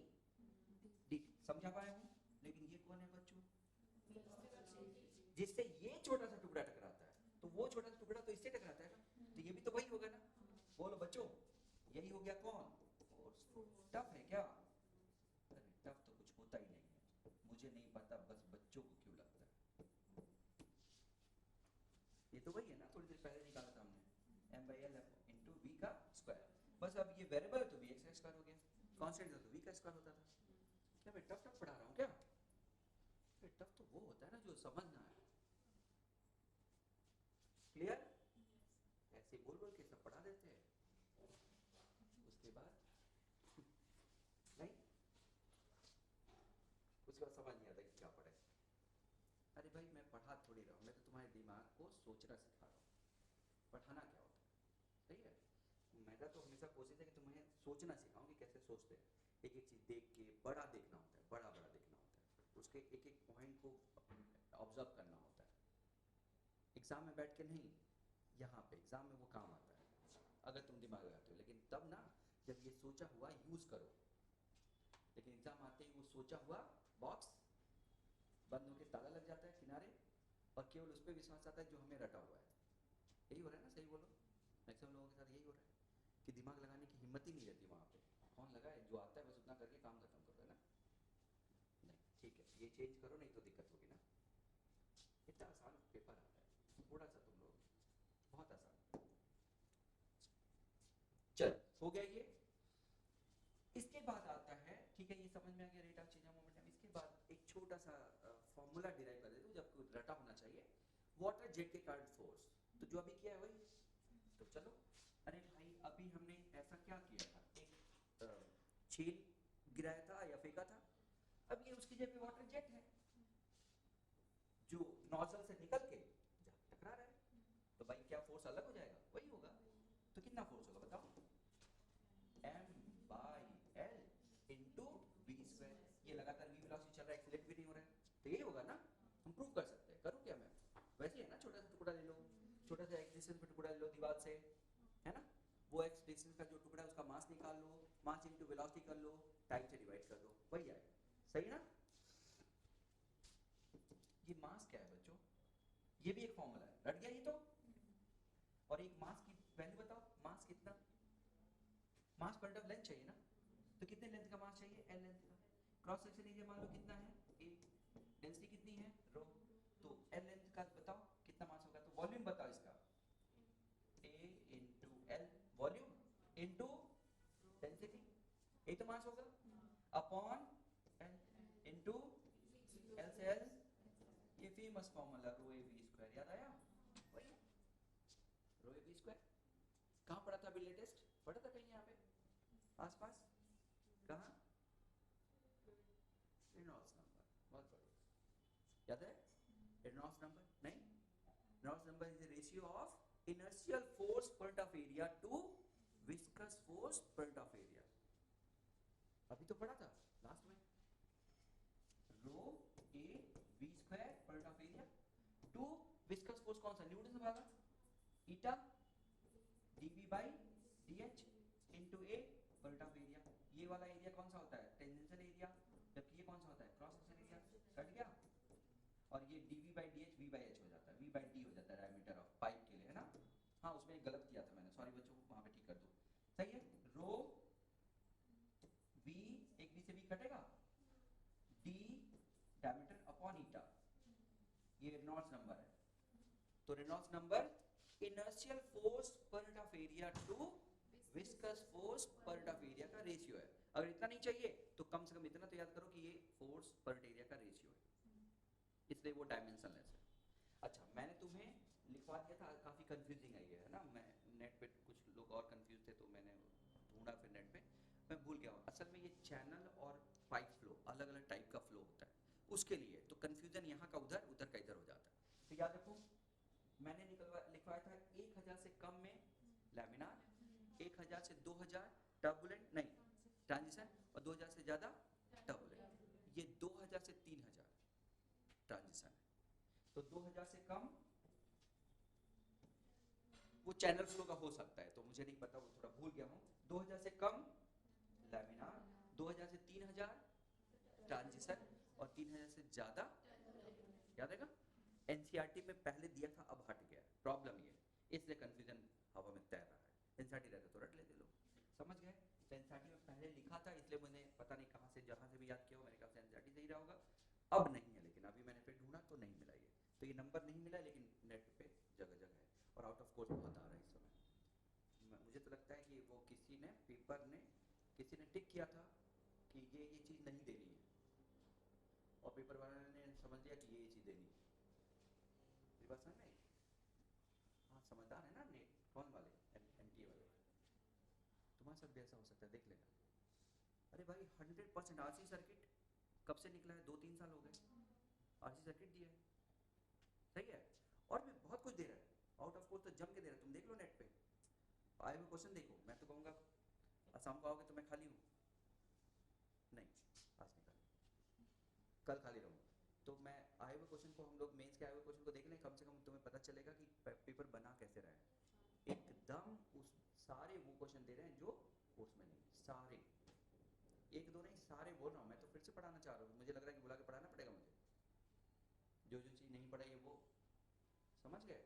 dt, समझा पाए हूं। लेकिन ये कौन है बच्चों, जिससे ये छोटा सा टुकड़ा टकराता है, तो वो छोटा सा टुकड़ा तो इससे टकराता है ना, तो ये भी तो वही होगा ना। बोलो बच्चों, यही हो गया कौन, फोर्स। टफ है क्या, अरे टफ तो कुछ होता ही नहीं है, मुझे नहीं पता, बस बच्चों को क्यों लगता है। ये तो वही है ना, थोड़ी देर पहले निकाला था हमने, m/l इंटू v का स्क्वायर। बस अब ये वेरिएबल है तो vx का स्क्वायर हो गया, कांस्टेंट था तो v का स्क्वायर होता था। क्या मैं टफ टफ पढ़ा रहा हूँ क्या, टफ तो वो होता है ना जो समझना है। क्लियर? ऐसे बोल बोल के सब पढ़ा देते हैं, उसके बाद नहीं, उसके बाद समझ नहीं आता कि क्या पढ़े। अरे भाई मैं पढ़ा थोड़ी रहा हूँ, मैं तो तुम्हारे दिमाग को सोचना सिखा रहा हूँ। पढ़ाना क्या होता है, सही है। मेरा तो हमेशा कोशिश है कि तुम्हें सोचना सिखाऊं कि कैसे सोचते हैं। एक एक चीज देख के बड़ा देखना होता है, बड़ा बड़ा देखना होता है, उसके एक एक पॉइंट को ऑब्जर्व करना होता है। एग्जाम में बैठ के नहीं, यहाँ पे एग्जाम में वो काम आता है अगर तुम दिमाग लगाते हो, लेकिन तब ना जब ये सोचा हुआ यूज करो। लेकिन एग्जाम आते ही वो सोचा हुआ बॉक्स बंद होकर ताला लग जाता है किनारे, और केवल उस पर विश्वास आता है जो हमें रटा हुआ है। यही हो रहा है ना, सही बोलो। मैक्सिमम लोगों के साथ यही हो रहा है कि दिमाग लगाने की हिम्मत ही नहीं रहती वहाँ पे। कौन लगाए, जो आता है बस उतना करके काम खत्म करो, है ना। नहीं ठीक है, ये चेंज करो नहीं तो दिक्कत होगी ना। इतना आसान पेपर आता है, थोड़ा सा तुम लोग, बहुत आसान। चल हो गया ये। इसके बाद आता है, ठीक है ये समझ में आ गया rate of change of momentum. इसके बाद एक छोटा सा फॉर्मूला डिराइव कर देते हो, जब रटा होना चाहिए, वाटर जेट के कारण फोर्स। तो जो अभी किया है वही, तो चलो। अरे भाई अभी हमने ऐसा क्या किया था, एक छेल गिराया था या फेंका था, अब ये उसकी जगह पे वाटर जेट है जो नोजल से निकल के टकरा रहा है, तो भाई क्या फोर्स अलग हो जाएगा, वही होगा। तो कितना फोर्स होगा बताओ, m/l इंटू v स्क्वायर। ये लगातार v वेलोसिटी चल रहा है, एक्सीलरेट भी नहीं हो रहा है, तो यही होगा ना। हम प्रूव कर सकते हैं, करूँ क्या मैं, वैसे है ना, छोटा सा टुकड़ा ले लो, छोटा सा x डिस्टेंस पे टुकड़ा ले लो दीवार से, है ना। वो x डिस्टेंस का जो टुकड़ा है उसका मास निकाल लो, मास इंटू वेलोसिटी कर लो, टाइम से डिवाइड कर दो, वही आएगा, सही ना। ये मास क्या है बच्चों, ये भी एक फॉर्मूला है, रट गया ये तो। और एक मास की वैल्यू बताओ, मास कितना, मास पर लेंथ चाहिए ना, तो कितने लेंथ का मास चाहिए, l लेंथ का। क्रॉस सेक्शन एरिया मान लो कितना है, a, डेंसिटी कितनी है, रो, तो l का बताओ कितना मास होगा, तो वॉल्यूम बताओ इसका, A into L, volume into density, ये तो मास होगा, अपॉन एल इंटू एल से एल, ये फेमस फॉर्मूला रो ए वी स्क्वायर, याद आया, वही रो ए वी स्क्वायर। कहाँ पढ़ा था अभी लेटेस्ट, पढ़ा था कहीं यहाँ पे आसपास, कहाँ, रेनॉल्ड्स नंबर, बहुत बढ़िया, याद है रेनॉल्ड्स नंबर, नहीं, Reynolds number is the ratio of inertial force per unit of area to viscous force per unit of area, अभी तो पढ़ा था लास्ट में, rho A v square per unit of area to viscous force कौन सा, न्यूटन से भागा, eta dv by dh into a per unit of area, ये वाला एरिया कौन सा होता है, टेंजेंशियल एरिया, जबकि ये कौन सा होता है, क्रॉस सेक्शन एरिया, कट गया, और ये dv by dh v by h हो जाता है, v बाई d हो जाता है डायमीटर ऑफ पाइप के लिए, है ना, हाँ उसमें गलत किया था मैंने, सॉरी बच्चों, वहां पे ठीक कर दो, सही है, रो v, एक b से b कटेगा, d डायमीटर अपॉन ईटा, ये रेनॉल्ड्स नंबर है, तो Reynolds number inertial force per unit of area to viscous force per unit of area का रेशियो है, अगर इतना नहीं चाहिए तो कम से कम इतना तो याद करो कि ये फोर्स पर यूनिट एरिया का रेशियो है, इसलिए वो डायमेंशनलेस है। अच्छा मैंने तुम्हें लिखवा दिया था, काफी कंफ्यूजिंग है ये, है ना, मैं नेट पे कुछ लोग और कंफ्यूज थे तो मैंने ढूंढा फिर नेट पे, मैं भूल गया हूँ, असल में ये चैनल और पाइप फ्लो अलग अलग टाइप का फ्लो होता है, उसके लिए तो कंफ्यूजन यहाँ का उधर, उधर का इधर हो जाता है, तो याद रखो मैंने लिखवाया था 1000 से कम में लैमिनार, 1000 से 2000 टर्बुलेंट नहीं ट्रांजिशन, और 2000 से ज्यादा टर्बुलेंट, ये 2000 से 3000 ट्रांजिशन है, तो 2000 से कम वो चैनल फ्लो का हो सकता है, तो मुझे नहीं पता, वो थोड़ा भूल गया हूँ, 2000 से कम लैमिनार, 2000 से 3000 ट्रांजिशन, और 3000 से ज्यादा, याद है, एनसीईआरटी में पहले दिया था अब हट गया, प्रॉब्लम ये, इसलिए कंफ्यूजन हवा में तैर रहा है, एनसीईआरटी रहते तो रट लेते लोग, समझ गए, तो एनसीईआरटी में पहले लिखा था, इसलिए मैंने पता नहीं कहाँ से जहाँ से भी याद किया हो, मेरे ख्याल से एनसीईआरटी सही रहा होगा, अब नहीं है, लेकिन अभी मैंने फिर ढूंढा तो नहीं मिला ये, तो ये नंबर नहीं मिला, लेकिन नेट पे जगह जगह है, और आउट ऑफ कोर्स बहुत आ रहा है इस समय, मुझे तो लगता है कि वो किसी ने पेपर ने किसी ने टिक किया था कि ये चीज़ नहीं देनी है, और पेपर वाले ने समझ लिया कि ये चीज़ देनी है, बात समझ में, हाँ समझदार है ना, नेट कौन वाले, एनटीए वाले, तुम्हारे साथ भी ऐसा हो सकता है, देख लेना, अरे भाई 100% आरसी सर्किट कब से निकला है, 2-3 साल हो गए, आरसी सर्किट दिया है, सही है, और भी बहुत कुछ दे रहा है, आउट ऑफ कोर्स तो जम के दे रहा है, तुम देख लो नेट पे, आए हुए क्वेश्चन देखो, मैं तो कहूँगा शाम को आओगे तो मैं खाली हूँ, नहीं आज नहीं खाली, कल खाली रहूँगा, तो मैं आए हुए क्वेश्चन को, हम लोग मेंस के आए हुए क्वेश्चन को देख लें, कम से कम तुम्हें पता चलेगा कि पेपर बना कैसे रहा है, एकदम उस सारे वो क्वेश्चन दे रहे हैं जो कोर्स में नहीं, सारे, एक दो नहीं, सारे बोल रहा हूँ, मैं तो फिर से पढ़ाना चाह रहा हूँ, मुझे लग रहा है कि बुला के पढ़ाना पड़ेगा मुझे, जो जो चीज़ नहीं पढ़ाई है वो, समझ गए,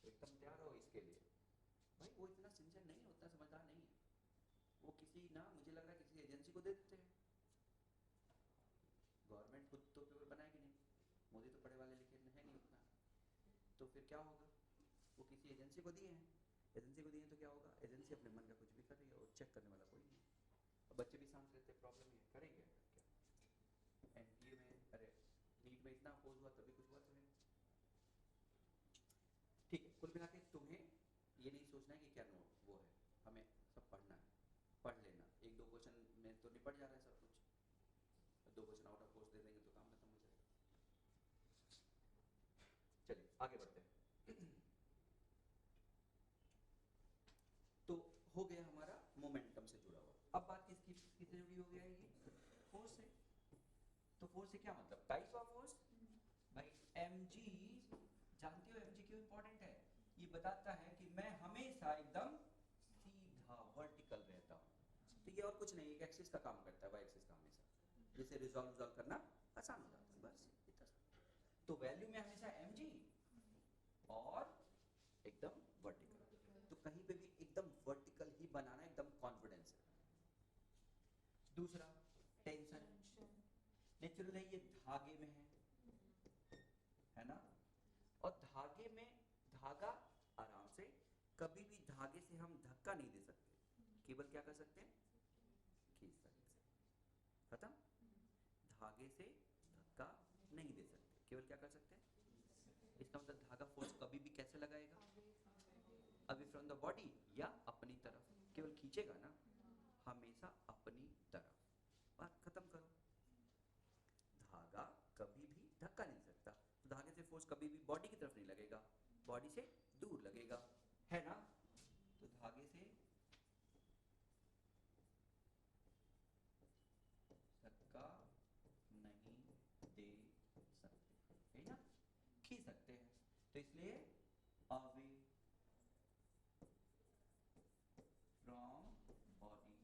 तो एकदम तैयार हो इसके लिए, भाई वो इतना सिंसियर नहीं, उतना समझदार नहीं है, वो किसी ना, मुझे लग रहा है किसी एजेंसी को दे देते हैं, गवर्नमेंट खुद तो पेपर बनाएगी नहीं, मोदी तो पढ़े वाले लिखे है नहीं उतना, तो फिर क्या होगा, वो किसी एजेंसी को दिए हैं, एजेंसी को दिए तो क्या होगा, एजेंसी अपने मन का कुछ भी कर रही है और चेक करने वाला कोई नहीं, और बच्चे भी शांत रहते, प्रॉब्लम ये करेंगे क्या, एनटीए में, अरे नीट में इतना अपोज हुआ तभी कुछ हुआ तुम्हें, ठीक है, कुल मिला के तुम्हें ये नहीं सोचना है कि क्या नोट वो है, हमें सब पढ़ना है, पढ़ लेना, एक दो क्वेश्चन में तो निपट जा रहा है सब कुछ, दो क्वेश्चन आउट ऑफ कोर्स दे देंगे तो काम खत्म हो जाएगा, चलिए आगे बढ़ते हैं। तो हो गया हमारा मोमेंटम से जुड़ा हुआ, अब बात किससे जुड़ी हो गया है, ये फोर्स से, तो फोर्स से क्या मतलब, टाइप ऑफ फोर्स, भाई mg, जानते हो mg क्यों इंपॉर्टेंट है, ये बताता है कि मैं हमेशा एकदम सीधा वर्टिकल रहता हूँ, तो ये और कुछ नहीं, एक एक्सिस का काम करता है, वाई एक्सिस का हमेशा, जिसे रिजॉल्व करना आसान हो जाता है, बस इतना सा, तो वैल्यू में हमेशा mg और एकदम वर्टिकल, तो कहीं पे भी एकदम वर्टिकल ही बनाना, एकदम कॉन्फिडेंस है। दूसरा टेंशन, नेचुरल है, ये धागे में है ना, धागे में धागा आराम से, कभी भी धागे से हम धक्का नहीं दे सकते, केवल क्या कर सकते हैं, खींच सकते हैं, खत्म। धागे से धक्का नहीं दे सकते, केवल क्या कर सकते हैं, इसका मतलब धागा फोर्स कभी भी कैसे लगाएगा, अवे फ्रॉम द बॉडी या अपनी तरफ, केवल खींचेगा ना, हमेशा अपनी तरफ। बात खत्म करो। धागा कभी भी धक्का नहीं सकता, तो धागे से फोर्स कभी भी बॉडी की तरफ नहीं लगेगा, बॉडी से दूर लगेगा, है ना। तो धागे से धक्का नहीं दे सकते, है ना, खींच सकते हैं, तो इसलिए अवे फ्रॉम बॉडी,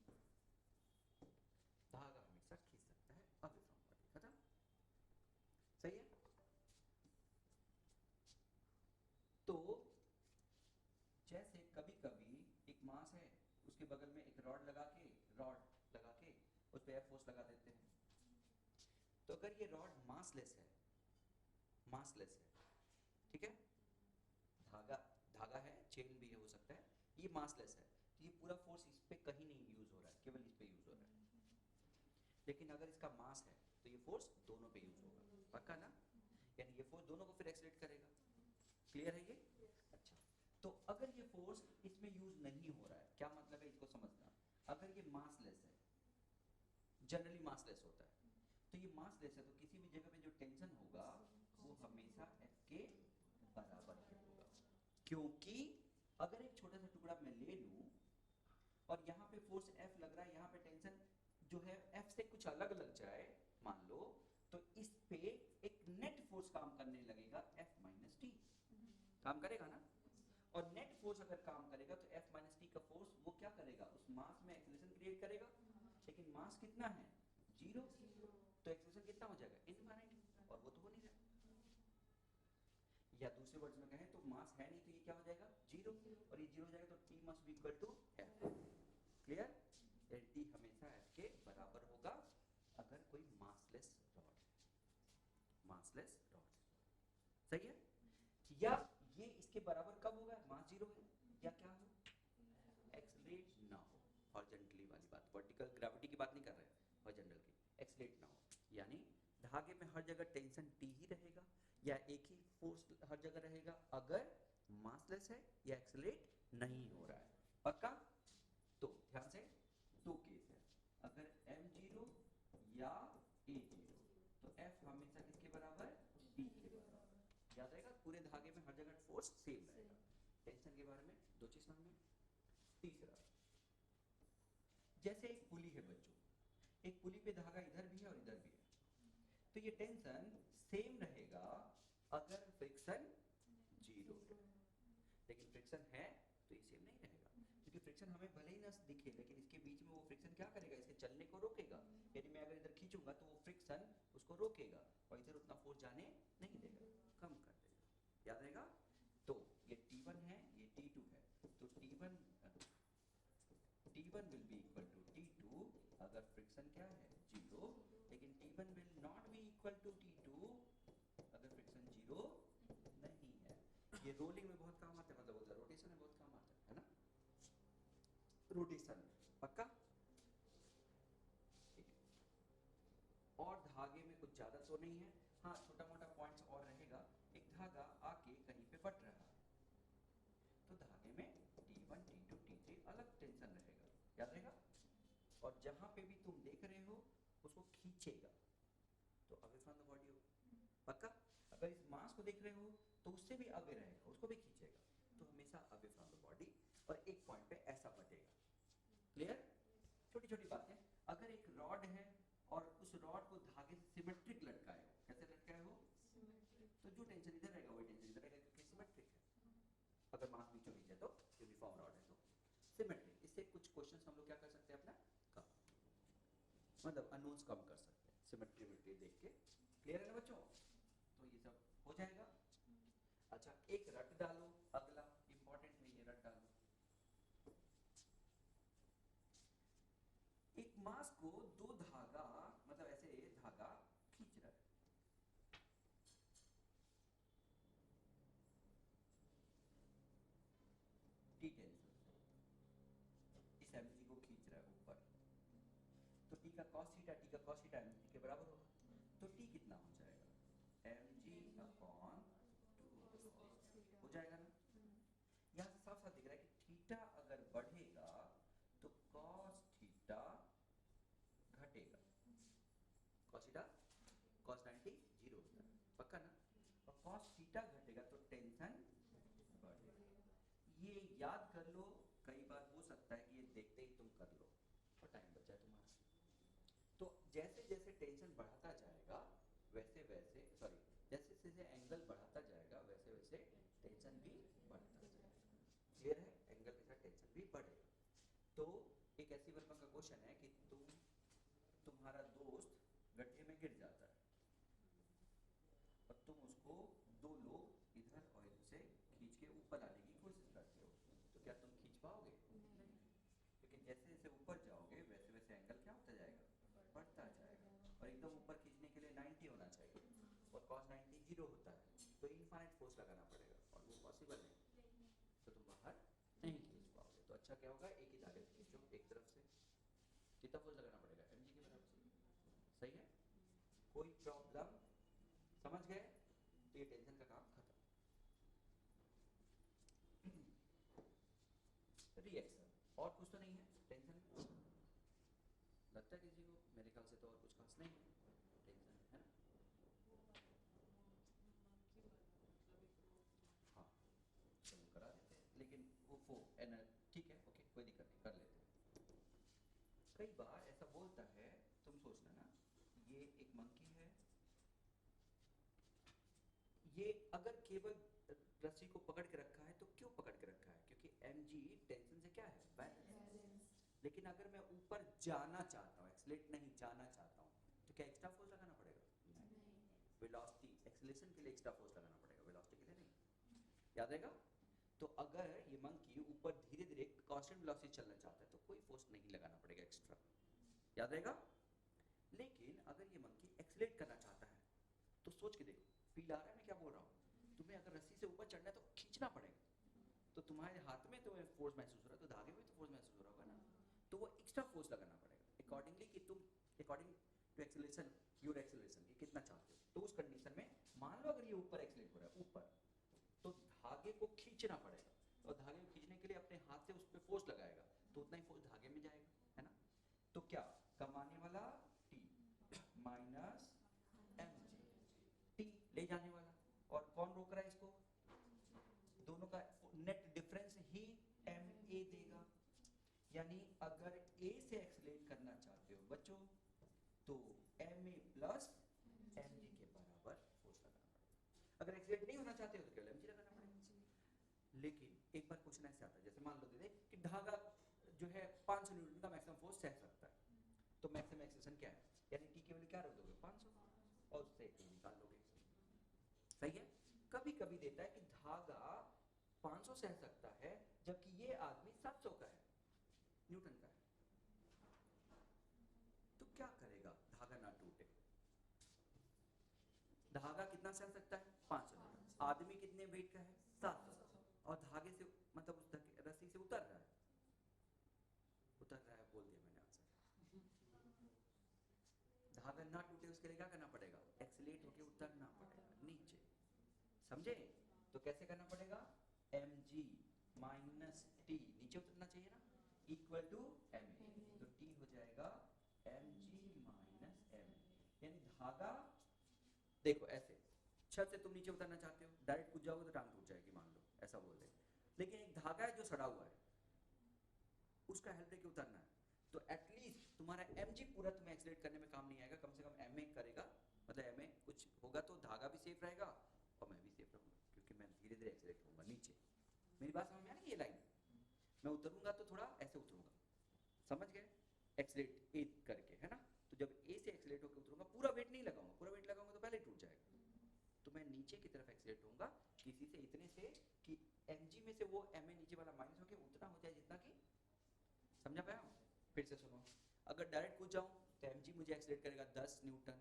धागा हमेशा खींच सकता है अवे फ्रॉम बॉडी, खत्म। सही है। तो जैसे कभी कभी एक मास है, उसके बगल में एक रॉड लगा के उस पे फोर्स लगा देते हैं, तो अगर ये रॉड मासलेस है, ठीक है, धागा है, चेन भी हो सकता है, ये मासलेस है, तो ये पूरा फोर्स इस पे कहीं नहीं यूज हो रहा है, केवल इस पे यूज हो रहा है। लेकिन अगर इसका मास है तो ये फोर्स दोनों पे यूज होगा, पक्का ना, यानी ये फोर्स दोनों को फिर एक्सीलरेट करेगा। क्लियर है ये? अच्छा, तो अगर ये फोर्स इसमें यूज नहीं हो रहा है, क्या मतलब है इसको समझना। अगर ये मासलेस है, जनरली मासलेस होता है, तो ये मासलेस है, तो किसी भी जगह पे जो टेंशन होगा वो हमेशा F के बराबर ही होगा, क्योंकि अगर एक छोटा सा टुकड़ा मैं ले लूं और यहाँ पे फोर्स F लग रहा है, यहाँ पे टेंशन जो है F से कुछ अलग लग जाए मान लो, तो इस पे एक नेट फोर्स काम करने लगेगा, F माइनस टी काम करेगा ना, और नेट फोर्स अगर काम करेगा तो F माइनस टी का फोर्स वो क्या करेगा, उस मास में एक्सीलरेशन क्रिएट करेगा, लेकिन मास कितना है, 0, तो एक्सीलरेशन कितना हो जाएगा, इनफाइनाइट, और वो तो हो नहीं रहा। या दूसरे वर्ड्स में कहें तो मास है नहीं, तो ये क्या हो जाएगा, 0, और ये 0 हो जाएगा, तो T must be equal to F। Clear? T हमेशा F के बराबर होगा अगर कोई मासलेस रॉड है, सही है। या ये इसके बराबर कब होगा, मास 0 है, या क्या हो, एक्सीलरेट ना हो, हॉरिजॉन्टली वाली बात, वर्टिकल ग्रेविटी की बात नहीं कर रहे हैं, हॉरिजॉन्टल की, एक्सीलरेट ना हो, यानी धागे में हर जगह टेंशन T ही रहेगा, या एक ही फोर्स हर जगह रहेगा अगर मासलेस है या एक्सीलरेट नहीं हो रहा है, पक्का। तो ध्यान से, दो केस है, अगर m0 या a0, तो F हमेशा किसके बराबर, T के बराबर, याद रहेगा, पूरे धागे में हर जगह फोर्स सेम रहेगा। टेंशन के बारे में दो चीज समझ में। तीसरा, जैसे एक पुली है बच्चों, एक पुली पे धागा इधर भी है और इधर भी है, तो ये टेंशन सेम रहेगा अगर फ्रिक्शन 0 है, लेकिन फ्रिक्शन है तो ये सेम नहीं रहेगा, क्योंकि फ्रिक्शन हमें भले ही ना दिखे, लेकिन इसके बीच में वो फ्रिक्शन क्या करेगा, इसके चलने को रोकेगा, यानी मैं अगर इधर खींचूंगा तो वो फ्रिक्शन उसको रोकेगा और इधर उतना फोर्स जाने नहीं देगा, कम कर देगा, याद रहेगा। तो ये T1 है, ये T2 है, तो T1 will be equal to T2 अगर फ्रिक्शन क्या है, 0, लेकिन T1 will not be equal to T2 अगर फ्रिक्शन 0 नहीं है। ये रोलिंग में बहुत काम आता है, मतलब उधर रोटेशन में बहुत काम आता है ना, रोटेशन पक्का, ठीक है। और धागे में कुछ ज्यादा तो नहीं है, हाँ छोटा मोटा पॉइंट्स और रहेगा, एक धागा आके कहीं पे बट रहा है, तो धागे में T1 T2 T3 अलग टेंशन रहेगा, याद रहेगा, और जहां पे भी तुम देख रहे हो उसको खींचेगा, तो अवे फ्रॉम द बॉडी होगा, पक्का। अगर इस मास को देख रहे हो तो उससे भी अवे रहेगा, उसको भी खींचेगा, तो हमेशा अवे फ्रॉम द बॉडी, और एक पॉइंट पे ऐसा बटेगा। क्लियर? छोटी छोटी बातें, अगर एक रॉड है और उस रॉड को धागे से सिमेट्रिक लटकाए हो, कैसे लटकाए हो, तो जो टेंशन इधर रहेगा वही टेंशन इधर रहेगा, क्योंकि सिमेट्रिक है। अगर मास बीचों बीच है तो यूनिफॉर्म रॉड है तो सिमेट्रिक। इससे कुछ क्वेश्चंस हम लोग क्या कर सकते हैं, अपना कम, मतलब अननोन्स कम कर सकते हैं सिमेट्री देख के। क्लियर है ना बच्चों? तो ये सब हो जाएगा। अच्छा, एक रट डालो, अगला इंपॉर्टेंट है, ये रट डालो। एक मास को दो धागा, मतलब ऐसे धागा खींच रहा है, थीटा, टी का कॉस थीटा mg के बराबर होगा। तो टी कितना हो जाएगा, mg अपॉन 2 हो जाएगा ना। यहाँ से साफ साफ दिख रहा है कि थीटा अगर बढ़ेगा तो कॉस थीटा घटेगा, कॉस थीटा कॉस 90 जीरो होता है, पक्का ना। और कॉस थीटा घटेगा तो टेंशन बढ़ेगा। ये याद कर लो, कई बार हो सकता है कि ये देखते ही तुम कर लो और टाइम बच जाए तुम्हारा। तो जैसे जैसे टेंशन बढ़ाता जाएगा वैसे वैसे जैसे जैसे एंगल बढ़ाता जाएगा वैसे वैसे टेंशन भी बढ़ता जाएगा। क्लियर है, एंगल के साथ टेंशन भी बढ़ेगा। तो एक ऐसी वर्मा का क्वेश्चन है कि तुम्हारा दोस्त गड्ढे में गिर जाता है और तुम उसको दो लोग इधर और इधर से खींच के ऊपर लाने की कोशिश करते हो, तो क्या तुम खींच पाओगे? क्योंकि जैसे जैसे ऊपर जाओगे वैसे वैसे एंगल क्या होता जाएगा, बढ़ता जाएगा। और एकदम ऊपर खींचने के लिए 90 होना चाहिए और cos 90 जीरो होता है, तो इनफाइनाइट फोर्स लगाना पड़ेगा और वो पॉसिबल नहीं, तो तुम बाहर नहीं खींच पाओगे। तो अच्छा क्या होगा, एक ही धागे से खींचो एक तरफ से, कितना फोर्स लगाना पड़ेगा, mg के बराबर। सही है, कोई प्रॉब्लम? समझ गए? तो ये टेंशन का काम खत्म। रिएक्शन और कुछ तो नहीं है टेंशन में, लगता है किसी को? मेरे ख्याल से तो और कुछ खास नहीं है टेंशन, है ना? हाँ चलो करा देते हैं, लेकिन वो ठीक है, ओके कोई दिक्कत नहीं, कर लेते हैं। कई बार ऐसा बोलता है, तुम सोचना ना, ये एक मंकी है, ये अगर केवल रस्सी को पकड़ के रखा है तो क्यों पकड़ के रखा है, क्योंकि mg टेंशन से क्या है, बैलेंस। लेकिन अगर मैं ऊपर जाना चाहता हूँ, एक्सीलरेट नहीं जाना चाहता हूँ, तो क्या एक्स्ट्रा फोर्स लगाना पड़ेगा? नहीं। वेलोसिटी एक्सीलरेशन के लिए एक्स्ट्रा फोर्स लगाना पड़ेगा, वेलोसिटी के लिए नहीं। याद रहेगा? तो अगर ये मंकी ऊपर धीरे धीरे कांस्टेंट वेलोसिटी चलना चाहता है तो कोई फोर्स नहीं लगाना पड़ेगा एक्स्ट्रा, याद रहेगा। लेकिन अगर ये मंकी एक्सीलरेट करना चाहता है तो सोच के देखो, फील आ रहा है मैं क्या बोल रहा हूँ? तुम्हें अगर रस्सी से ऊपर चढ़ना है तो खींचना पड़ेगा, तो तुम्हारे हाथ में तुम्हें फोर्स महसूस हो रहा है, तो धागे में तो फोर्स महसूस हो रहा होगा ना, तो वो एक्स्ट्रा फोर्स लगाना पड़ेगा अकॉर्डिंगली कि तुम according to acceleration, your acceleration ये कितना चाहते हो। तो उस कंडीशन में मान लो अगर ये ऊपर एक्सीलरेट हो रहा है ऊपर, तो धागे को खींचना पड़ेगा, और धागे को खींचने के लिए अपने हाथ से उस पर फोर्स लगाएगा, तो उतना ही फोर्स धागे में जाएगा, है ना। तो क्या कमाने वाला T माइनस mg, T ले जाने वाला, और कौन रोक रहा है इसको, दोनों का नेट डिफरेंस ही ma देगा। यानी अगर A से एक्सीलरेट करना चाहते हो बच्चों तो ma प्लस mg के बराबर फोर्स लगाना पड़ेगा। अगर एक्सीलरेट नहीं होना चाहते हो तो केवल mg लगाना पड़ेगा। लेकिन एक बार क्वेश्चन ऐसे आता है, जैसे मान लो दे दे कि धागा जो है 500 न्यूटन का मैक्सिमम फोर्स सह सकता है, तो मैक्सिमम एक्सेलरेशन क्या है, यानी टी की वैल्यू क्या रख दोगे 500 और उससे निकाल लोगे। सही है। कभी कभी देता है कि धागा 500 सह सकता है जबकि ये आदमी 700 का है, न्यूटन का है, तो क्या करेगा, धागा ना टूटे। धागा कितना सह सकता है 500 न्यूटन, आदमी कितने वेट का है 700, और धागे से मतलब उस रस्सी से उतर रहा है बोल दिया मैंने आंसर। धागा ना टूटे उसके लिए क्या करना पड़ेगा, एक्सीलरेट होके उतरना पड़ेगा नीचे, समझे। तो कैसे करना पड़ेगा, mg माइनस टी, नीचे उतरना चाहिए ना, इक्वल टू ma, तो t हो जाएगा mg माइनस ma। यानी धागा देखो ऐसे, छत से तुम नीचे उतरना चाहते हो, डायरेक्ट कूद जाओगे तो टांग टूट जाएगी मान लो, ऐसा बोल दे। लेकिन एक धागा है जो सड़ा हुआ है, उसका हेल्प लेके उतरना है, तो एटलीस्ट तुम्हारा mg पूरा तुम्हें एक्सीलरेट करने में काम नहीं आएगा, कम से कम ma करेगा, मतलब ma कुछ होगा तो धागा भी सेफ रहेगा और मैं भी सेफ रहूंगा, क्योंकि मैं धीरे धीरे एक्सीलरेट होऊंगा नीचे। मेरी बात समझ में आ रही है, ये लाइन मैं उतरूंगा तो थोड़ा ऐसे उतरूंगा, समझ गए, एक्सीलरेट ए करके, है ना। तो जब ए से एक्सीलरेट होकर उतरूंगा, पूरा वेट नहीं लगाऊंगा, पूरा वेट लगाऊंगा तो पहले टूट जाएगा, तो मैं नीचे की तरफ एक्सीलरेट होऊंगा किसी से इतने से कि mg में से वो ma नीचे वाला माइनस होकर उतना हो जाए जितना कि, समझा पाया। फिर से सुनो, अगर डायरेक्ट कूद जाऊं तो mg मुझे एक्सीलरेट करेगा 10 न्यूटन,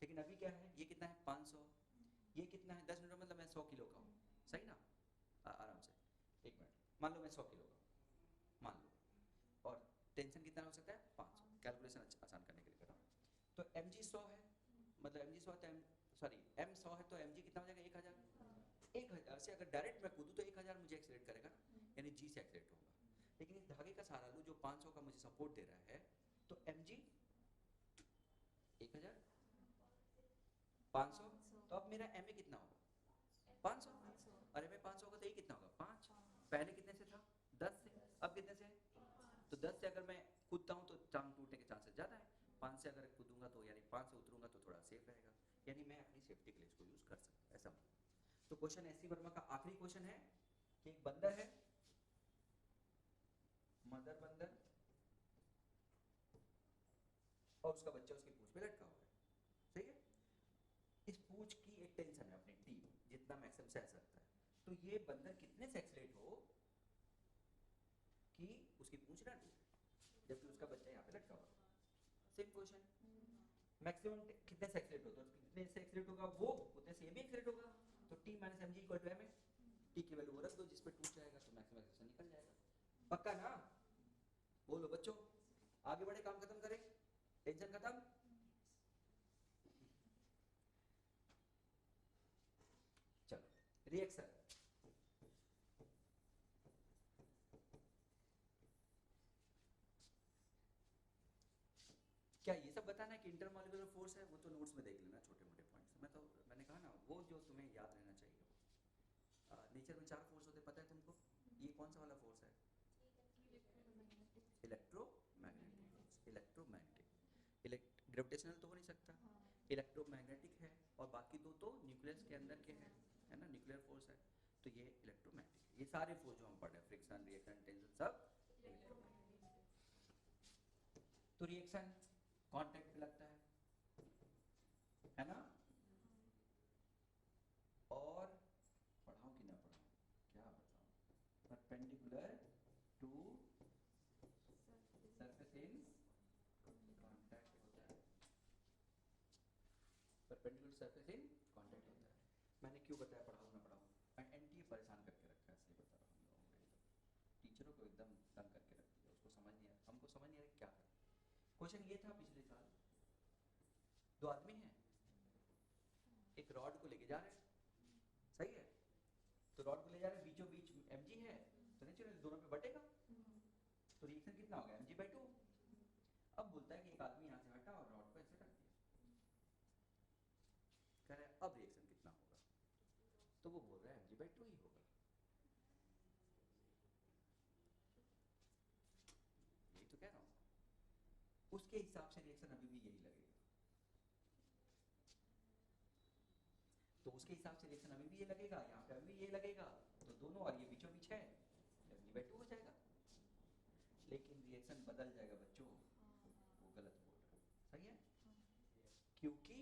लेकिन अभी क्या है, ये कितना है 500, ये कितना है 10 न्यूटन, मतलब मैं 100 किलो का हूँ, सही ना। आराम से एक मिनट, मान लो मैं 100 किलो का मान लो, और टेंशन कितना हो सकता है 500, कैलकुलेशन आसान करने के लिए mg 100 है, मतलब mg 100 है, सॉरी m 100 है तो mg कितना हो जाएगा 1000। 1000 से अगर डायरेक्ट मैं कूदूं तो 1000 मुझे एक्सीलरेट करेगा ना, यानी g से एक्सीलरेट होगा। लेकिन इस धागे का सहारा लूं जो 500 का मुझे सपोर्ट दे रहा है, तो mg 1000 500, तो अब मेरा ma कितना होगा 500, और ma 500 होगा तो ये कितना होगा 5। पहले कितने से था 10 से, अब कितने से, तो 10 से अगर मैं कूदता हूँ तो टांग टूटने के चांसेस ज़्यादा है, 5 से अगर कूदूंगा तो यानी 5 से उतरूंगा तो थोड़ा सेफ रहेगा, यानी मैं अपनी सेफ्टी के लिए इसको यूज़ कर सकता हूँ, ऐसा। तो क्वेश्चन एस सी वर्मा का आखिरी क्वेश्चन है कि एक बंदर है, मदर बंदर, और उसका बच्चा उसकी पूंछ पे लटका हुआ है, सही है। इस पूंछ की एक टेंशन है अपनी टी, जितना मैक्सिमम सह सकता है, तो ये बंदर कितने से एक्सीलरेट हो कि उसकी पूंछ ना टूटे, जबकि उसका बच्चा यहाँ पे लटका हुआ है। सेम क्वेश्चन, मैक्सिमम कितने से एक्सीलरेट होगा, तो कितने से एक्सीलरेट होगा वो उतने से ये भी एक्सीलरेट होगा, तो t minus m g equal to m a, t की वैल्यू रख दो जिस पे टूट जाएगा तो मैक्सिमम एक्सेलेरेशन निकल जाएगा। पक्का ना, बोलो बच्चों, आगे बढ़े, काम खत्म करें, टेंशन खत्म। चलो रिएक्शन, क्या ये सब बताना है कि इंटरमॉलिक्यूलर फोर्स है, वो तो नोट्स में देख लेना छोटे मोटे पॉइंट्स। मैं तो मैंने कहा ना वो जो तुम्हें याद रहना चाहिए। नेचर में 4 फोर्स होते, पता है तुमको, ये कौन सा वाला फोर्स है, इलेक्ट्रोमैग्नेटिक फोर्स, इलेक्ट्रोमैग्नेटिक, ग्रेविटेशनल तो हो नहीं सकता, इलेक्ट्रोमैग्नेटिक है, और बाकी दो तो न्यूक्लियस के अंदर के हैं, है ना, न्यूक्लियर फोर्स है, तो ये इलेक्ट्रोमैग्नेटिक। ये सारे फोर्स जो हम पढ़ रहे हैं, फ्रिक्शन, रिएक्शन, टेंशन, सब इलेक्ट्रोमैग्नेटिक। तो रिएक्शन कांटेक्ट पे लगता है ना, और पढ़ाऊं कि ना पढ़ाऊं, क्या बताऊं, perpendicular to surface in contact होता है, परपेंडिकुलर सरफेस इन कांटेक्ट होता है। मैंने क्यों बताया पढ़ाऊं ना पढ़ाऊं, मैं एनटीए परेशान करके रखा है, इसलिए बता रहा हूँ। हम लोगों को टीचरों को एकदम तंग करके रख दिया, उसको समझ नहीं आ रहा, हमको समझ नहीं आ रहा क्या करें। क्वेश्चन ये था पिछले साल, दो आदमी हैं, एक रॉड को लेके जा रहे हैं, सही है, तो रॉड को ले जा रहे हैं, बीचों बीच mg है, तो नेचुरली दोनों पे बटेगा, तो रिएक्शन कितना हो गया mg/2। अब बोलता है कि एक आदमी यहाँ से हटा और रॉड को ऐसे रख दिया, कह रहा है अब रिएक्शन कितना होगा, तो वो बोल रहा है mg/2 ही होगा। यही तो कह रहा हूँ, उसके हिसाब से रिएक्शन अभी भी यही लगेगा, तो उसके हिसाब से रिएक्शन अभी भी ये लगेगा, यहाँ पे अभी भी ये लगेगा, तो दोनों, और ये बीचों बीच है, mg/2 हो जाएगा। लेकिन रिएक्शन बदल जाएगा बच्चों, वो गलत बोल रहा है, सही है, क्योंकि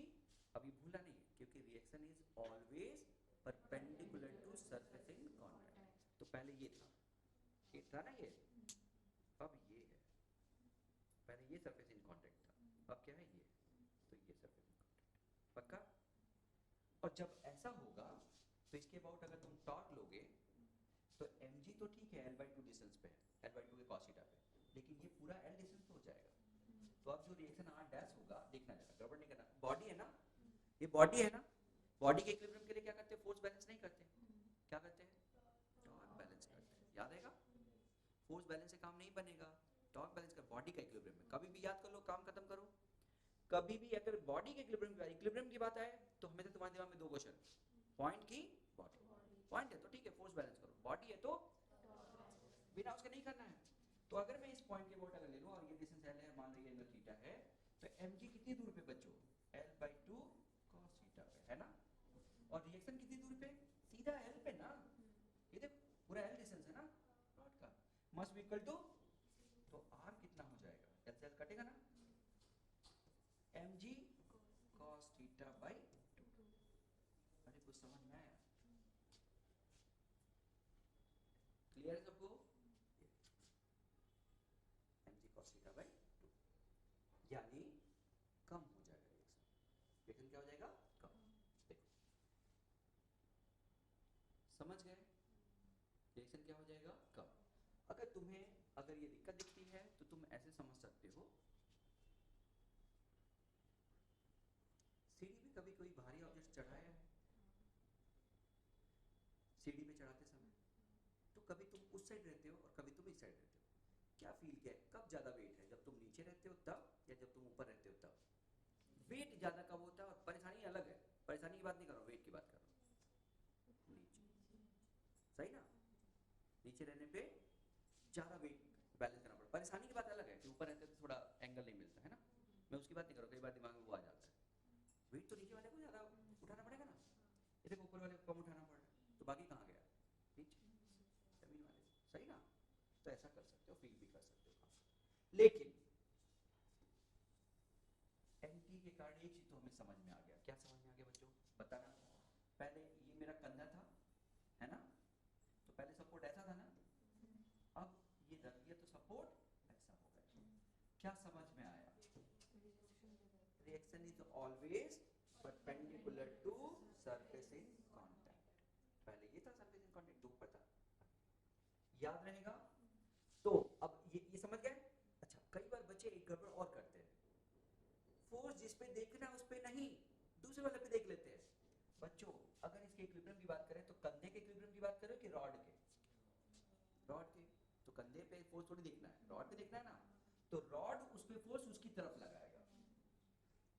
अभी भूला नहीं, क्योंकि reaction is always perpendicular to surface in contact. तो पहले ये था ना, ये, अब ये है, पहले ये सरफेस इन कांटेक्ट था, अब क्या है ये, तो ये सरफेस इन कांटेक्ट, पक्का। और जब ऐसा होगा तो इसके अबाउट अगर तुम टॉर्क लोगे तो mg तो ठीक है l/2 डिस्टेंस पे है, l/2 के cos थीटा पे, लेकिन ये पूरा l डिस्टेंस पे हो जाएगा, तो अब जो रिएक्शन r डैश होगा, देखना जरा, गड़बड़ नहीं करना, बॉडी है ना, ये बॉडी है ना, बॉडी के इक्विलिब्रियम के लिए क्या करते हैं, फोर्स बैलेंस नहीं करते, क्या करते हैं, टॉर्क बैलेंस करते हैं, याद आएगा, फोर्स बैलेंस से काम नहीं बनेगा, टॉर्क बैलेंस का बॉडी का इक्विलिब्रियम में, कभी भी याद कर लो, काम खत्म करो, कभी भी अगर बॉडी के इक्विलिब्रियम की बात आए तो हमेशा तुम्हारे दिमाग में दो क्वेश्चन, पॉइंट की बॉडी, पॉइंट है तो ठीक है फोर्स बैलेंस करो, बॉडी है तो बिना उसके नहीं करना है। तो अगर मैं इस पॉइंट के बोट अगर ले लूं और ये डिस्टेंस l है, मान लो ये एंगल थीटा है, तो mg कितनी दूर पे बच्चों, l/2 cos थीटा पे, है ना, और रिएक्शन कितनी दूर पे, सीधा l पे ना, ये देखो पूरा l डिस्टेंस है ना रॉड का, मस्ट बी इक्वल टू, तो r कितना हो जाएगा, l से l कटेगा ना, mg cos थीटा बाई 2। अरे कुछ समझ में आया, क्लियर है सबको, mg cos थीटा बाई 2, यानी कम हो जाएगा रिएक्शन, रिएक्शन क्या हो जाएगा कम, देखो समझ गए, रिएक्शन क्या हो जाएगा कम। अगर तुम्हें अगर ये दिक्कत दिखती है तो तुम ऐसे समझ सकते हो कोई भारी ऑब्जेक्ट चढ़ाया है सीढ़ी पे चढ़ाते समय, तो कभी तुम उस साइड रहते हो और कभी तुम इस साइड रहते हो, क्या फील किया है, कब ज्यादा वेट है, जब तुम नीचे रहते हो तब या जब तुम ऊपर रहते हो तब? वेट ज्यादा कब होता है, और परेशानी अलग है, परेशानी की बात नहीं कर रहा हूँ, वेट की बात कर रहा हूँ। नीचे, सही ना, नीचे रहने पे ज्यादा वेट बैलेंस करना पड़ता है। परेशानी की बात अलग है कि ऊपर रहते तो थोड़ा एंगल नहीं मिलता है ना, मैं उसकी बात नहीं कर रहा हूँ, कई बार दिमाग में वो आ जाता है, वेट तो नीचे वाले को ज्यादा उठाना पड़ेगा ना, ये देखो ऊपर वाले को कम उठाना पड़ रहा है, तो बाकी कहाँ गया, नीचे जमीन वाले, सही ना। तो ऐसा कर सकते हो, फील भी कर सकते हो। लेकिन एंटी के कारण एक चीज तो हमें समझ में आ गया, क्या समझ में आ गया बच्चों, बताना। पहले ये मेरा कंधा था, है ना, तो पहले सपोर्ट ऐसा था ना, अब ये रख दिया तो सपोर्ट ऐसा हो गया। क्या समझ में आया, reaction is always perpendicular to surface in contact. पहले ये था सरफेस इन कांटेक्ट, ऊपर था, याद रहेगा। तो अब ये समझ गए। अच्छा, कई बार बच्चे एक गड़बड़ और करते हैं, फोर्स जिस पे देखना उस पे नहीं, दूसरे वाले पे देख लेते हैं। बच्चों अगर इसके इक्विलिब्रियम की बात करें तो कंधे के इक्विलिब्रियम की बात करें कि रॉड के, रॉड के, तो कंधे पे फोर्स थोड़ी देखना है, रॉड पे देखना है ना, तो रॉड उस पे फोर्स उसकी तरफ लगाएगा,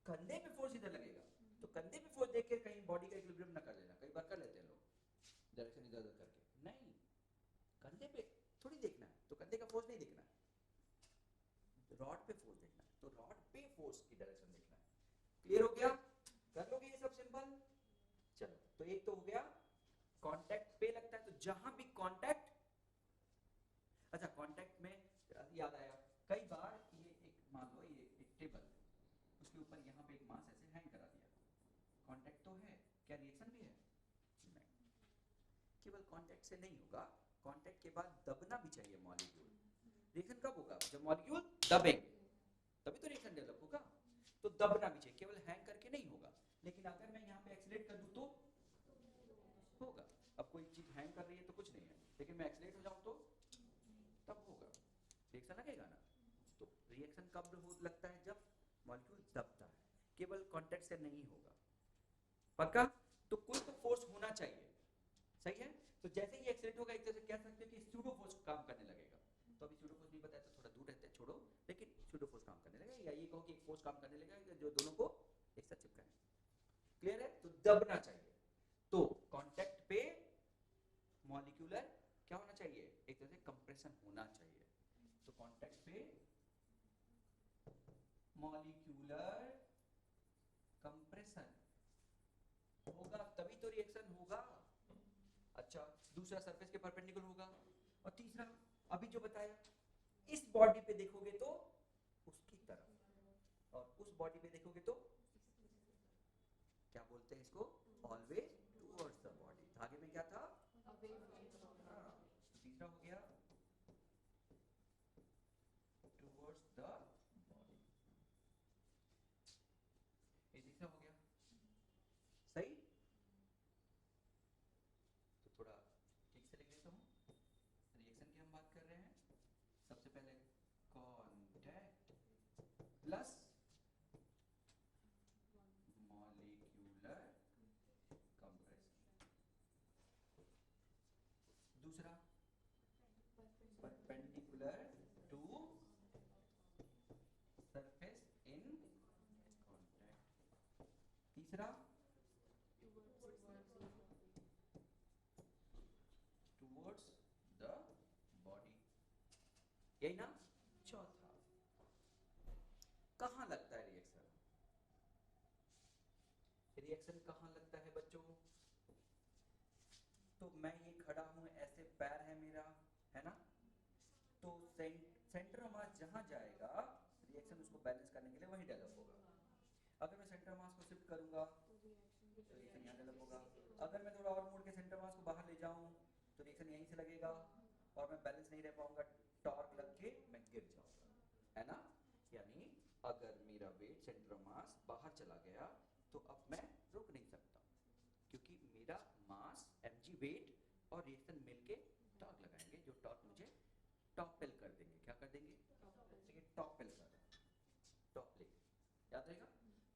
कंधे पे फोर्स इधर लगेगा, तो कंधे पे फोर्स देख के कहीं बॉडी का इक्विलिब्रियम ना कर लेना, कई बार कर लेते हैं लोग डायरेक्शन इधर उधर करके, नहीं, कंधे पे थोड़ी देखना है, तो कंधे का फोर्स नहीं देखना है, रॉड पे फोर्स देखना है, तो रॉड पे फोर्स की डायरेक्शन देखना है। क्लियर हो गया, कर लोगे ये सब सिंपल। चलो, तो एक तो हो गया कांटेक्ट पे लगता है, तो जहां भी कांटेक्ट, अच्छा कांटेक्ट में याद आया, कई बार ये एक मान लो ये एक टेबल, उसके ऊपर यहाँ पे एक मास ऐसे हैंग करा दिया, कांटेक्ट तो है, क्या रिएक्शन भी है, नहीं, केवल कांटेक्ट से नहीं होगा, कांटेक्ट के बाद दबना भी चाहिए मॉलिक्यूल। रिएक्शन कब होगा, जब मॉलिक्यूल दबेंगे तभी तो रिएक्शन डेवलप होगा, तो दबना भी चाहिए, केवल हैंग करके नहीं होगा। लेकिन अगर मैं यहाँ पे एक्सीलरेट कर दूं तो होगा, अब कोई चीज हैंग कर रही है तो कुछ नहीं है, लेकिन मैं एक्सीलरेट हो जाऊं तो तब होगा, रिएक्शन लगेगा ना। तो रिएक्शन कब लगता है, जब मॉलिक्यूल दबता है, केवल कांटेक्ट से नहीं होगा, पक्का। तो कोई तो फोर्स होना चाहिए, सही है। तो जैसे ही एक्सीलरेट होगा, एक तरह से कह सकते हो कि स्यूडो फोर्स काम करने लगेगा, तो अभी स्यूडो फोर्स नहीं बताया तो थोड़ा दूर रहते हैं, छोड़ो, लेकिन स्यूडो फोर्स काम करने लगेगा, या ये कहो कि एक फोर्स काम करने लगेगा जो दोनों को एक साथ चिपकाए। क्लियर है, तो दबना चाहिए, तो कांटेक्ट पे मॉलिक्यूलर क्या होना चाहिए, एक तरह से कंप्रेशन होना चाहिए, तो कांटेक्ट पे मॉलिक्यूलर कंप्रेशन होगा, तभी तो रिएक्शन होगा। अच्छा, दूसरा सरफेस के परपेंडिकुलर होगा, और तीसरा अभी जो बताया, इस बॉडी पे देखोगे तो उसकी तरफ, और उस बॉडी पे देखोगे तो क्या बोलते हैं इसको, ऑलवेज टुवर्ड्स द बॉडी। धागे में क्या था, हाँ, तो तीसरा हो गया टुवर्ड्स द बॉडी, ये तीसरा हो गया, सही। तो थोड़ा ठीक से लिख लेता हूँ, रिएक्शन की हम बात कर रहे हैं, सबसे पहले कांटेक्ट प्लस मॉलिक्यूलर कंप्रेशन, दूसरा perpendicular to surface in contact, तीसरा टुवर्ड्स द बॉडी, यही ना। चौथा, कहां लगता है रिएक्शन, रिएक्शन कहां लगता है बच्चों, तो मैं ये खड़ा हूं, ऐसे पैर है मेरा, है ना, तो सेंटर ऑफ मास जहां जाएगा, रिएक्शन उसको बैलेंस करने के लिए वही डेवलप होगा। अगर मैं सेंटर मास को शिफ्ट करूंगा तो रिएक्शन यहाँ डेवलप होगा, अगर मैं थोड़ा और मोड़ के सेंटर मास को बाहर ले जाऊं तो रिएक्शन यहीं से लगेगा, और मैं बैलेंस नहीं रह पाऊंगा, टॉर्क लग के मैं गिर जाऊंगा, है ना। यानी अगर मेरा वेट सेंटर मास बाहर चला गया तो अब मैं रुक नहीं सकता, क्योंकि मेरा मास mg वेट और रिएक्शन मिलके टॉर्क लगाएंगे, जो टॉर्क मुझे टॉपेल कर देंगे, क्या कर देंगे, टॉपेल कर देंगे, टॉपलिंग याद रहेगा,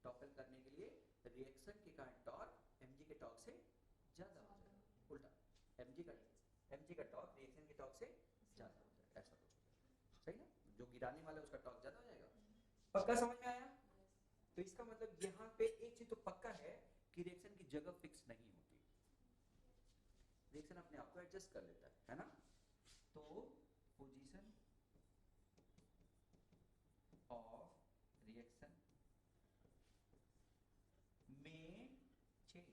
टॉपेल करने के लिए रिएक्शन के कारण टॉर्क mg के टॉर्क से ज्यादा हो जाएगा, उल्टा mg का टॉर्क रिएक्शन के टॉर्क से ज्यादा हो जाएगा, ऐसा कुछ हो जाएगा, सही ना? जो गिराने वाला है उसका टॉर्क ज्यादा हो जाएगा। पक्का समझ में आया? तो इसका मतलब यहाँ पे एक चीज तो पक्का है कि रिएक्शन की जगह फिक्स नहीं होती, रिएक्शन अपने आप को एडजस्ट कर लेता है ना? तो पोजीशन ऑफ रिएक्शन में चेंज,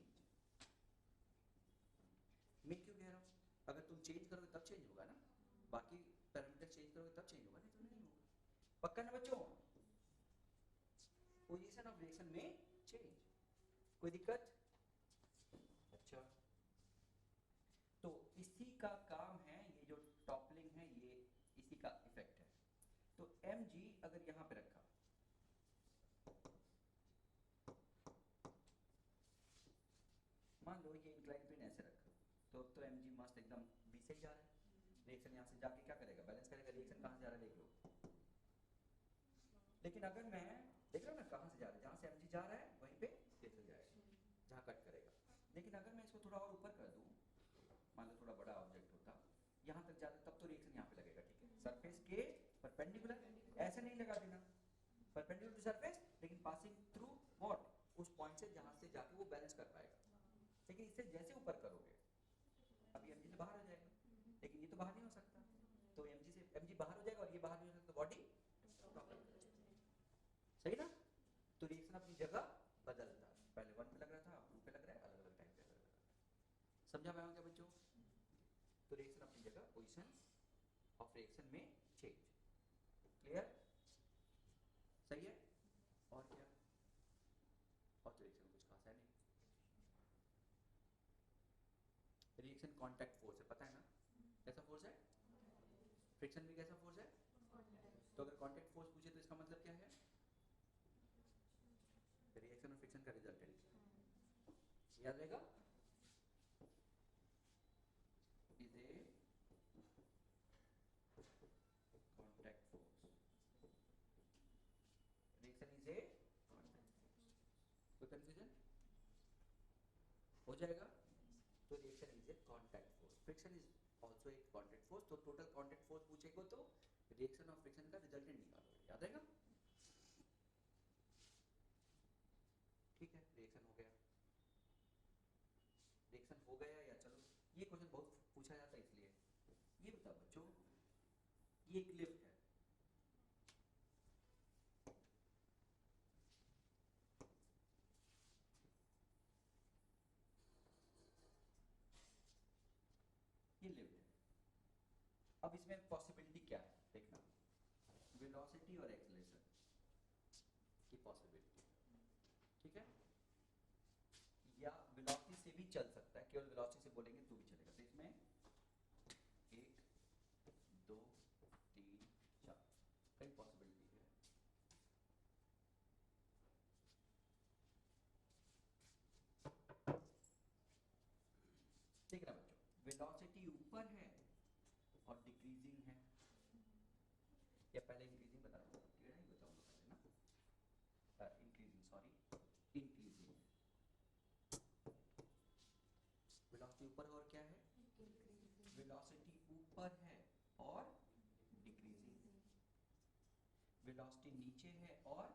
मैं क्यों कह रहा हूं? अगर तुम चेंज करोगे तब चेंज होगा ना, बाकी पैरामीटर चेंज करोगे तब चेंज होगा, नहीं तो नहीं होगा। पक्का ना बच्चों? पोजीशन ऑफ रिएक्शन में चेंज, कोई दिक्कत? अच्छा, तो इसी का काम है, ये जो टॉपलिंग है ये इसी का इफेक्ट है। तो mg अगर यहां पे रखा, मान लो ये इंक्लाइन प्लेन ऐसे रखा, तो mg मस्त एकदम b से ही जा रहा है, रिएक्शन यहां से जाके क्या करेगा? बैलेंस करेगा। रिएक्शन कहां से जा रहा है देख लो, लेकिन अगर मैं देख रहा हूं ना कहां से जा रहा है, जहां से mg जा रहा है वहीं पे रिएक्शन जाएगा, जहां कट करेगा। लेकिन अगर मैं इसको थोड़ा और ऊपर कर दूं, मान लो थोड़ा बड़ा ऑब्जेक्ट होता, यहां तक जाता, तब तो रिएक्शन यहां पे लगेगा, ठीक है? सरफेस के परपेंडिकुलर, ऐसे नहीं लगा देना, परपेंडिकुलर टू सरफेस, लेकिन पासिंग थ्रू व्हाट, उस पॉइंट से जहां से जाके वो बैलेंस कर पाएगा। लेकिन इससे जैसे ऊपर करोगे, अभी mg से बाहर हो जाएगा, लेकिन ये तो बाहर नहीं हो सकता, तो mg बाहर हो जाएगा और ये बाहर नहीं हो सकता, बॉडी टॉपल कर जाएगी, सही ना? तो रिएक्शन अपनी जगह बदलता है, पहले 1 पे लग रहा था, अब 2 पे लग रहा है, अलग अलग टाइम पे अलग अलग। समझा मैं क्या बच्चों? तो रिएक्शन अपनी जगह, पोजीशन ऑफ रिएक्शन में चेंज, क्लियर? सही है? और क्या? और तो रिएक्शन कुछ खास है नहीं। रिएक्शन कांटेक्ट फोर्स है, पता है ना कैसा फोर्स है? फ्रिक्शन भी कैसा फोर्स है? तो अगर कांटेक्ट फोर्स पूछे तो इसका मतलब क्या है? रिएक्शन और फ्रिक्शन का रिजल्टेंट, याद रहेगा? Is a contact force, reaction is a contact force. कोई कंफ्यूजन हो जाएगा? तो reaction is a contact force, friction is also एक कांटेक्ट फोर्स। तो टोटल कांटेक्ट फोर्स पूछेगा तो रिएक्शन और फ्रिक्शन का रिजल्टेंट निकालोगे, याद रहेगा? ठीक है, रिएक्शन हो गया, रिएक्शन हो गया, या चलो ये क्वेश्चन बहुत पूछा जाता है, इसलिए ये बताओ बच्चों, ये एक लिफ्ट है, ये लिफ्ट है। अब इसमें पॉसिबिलिटी क्या है देखना, वेलोसिटी और एक्सेलरेशन की पॉसिबिलिटी, ठीक है? या वेलोसिटी से भी चल सकता है, केवल वेलोसिटी से बोलेंगे तो भी चलेगा। तो इसमें 1 2 3 4 कई पॉसिबिलिटी है। देखना बच्चों, वेलोसिटी ऊपर है और डिक्रीजिंग है, या पहले इंक्रीजिंग बता रहा हूँ, टेढ़ा ही बताऊंगा पहले ना, इंक्रीजिंग, सॉरी इंक्रीजिंग। वेलोसिटी ऊपर और क्या है? वेलोसिटी ऊपर है और डिक्रीजिंग, वेलोसिटी नीचे है और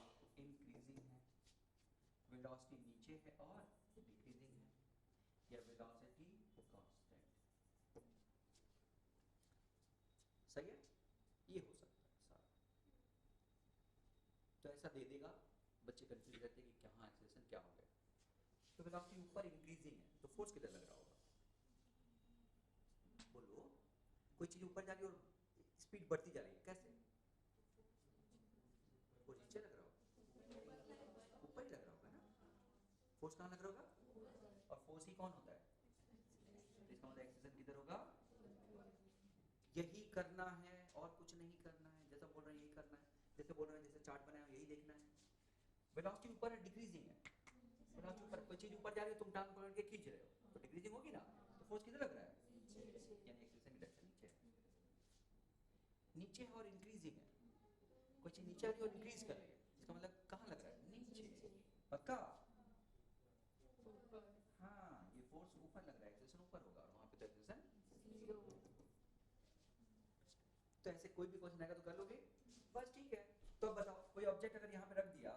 इंक्रीजिंग है, वेलोसिटी नीचे है और डिक्रीजिंग है, या वेलोसिटी कांस्टेंट। सही है? ये हो सकता है सारा। तो ऐसा दे देगा, बच्चे कंफ्यूज रहते हैं कि क्या, हाँ एक्सेलरेशन क्या हो गया। तो वेलोसिटी ऊपर इंक्रीजिंग है, तो फोर्स किधर लग रहा होगा? बोलो, कोई चीज ऊपर जा रही है और स्पीड बढ़ती जा रही है, कैसे? वो नीचे लग रहा होगा, ऊपर ही लग रहा होगा ना? फोर्स कहाँ लग रहा होगा? और फोर्स ही कौन होता है? इसका मतलब एक्सेलरेशन किधर होगा? यही करना है और कुछ नहीं करना है, जैसा बोल रहे हैं यही करना है, जैसे बोल रहे हैं जैसे चार्ट बनाया यही देखना है। वेलोसिटी ऊपर है, डिक्रीजिंग है, वेलोसिटी ऊपर, कोई चीज ऊपर जा रही है, तुम टांग पकड़ के खींच रहे हो तो डिक्रीजिंग होगी ना, तो फोर्स किधर लग रहा है? यानी एक्सेलरेशन की डायरेक्शन नीचे है, नीचे है और इंक्रीजिंग है, कोई चीज नीचे आ रही है और इंक्रीज कर रही है, इसका मतलब कहाँ लग रहा है? नीचे। पक्का? तो ऐसे कोई भी क्वेश्चन आएगा तो कर लोगे, बस ठीक है। तो अब बताओ, कोई ऑब्जेक्ट अगर यहाँ पे रख दिया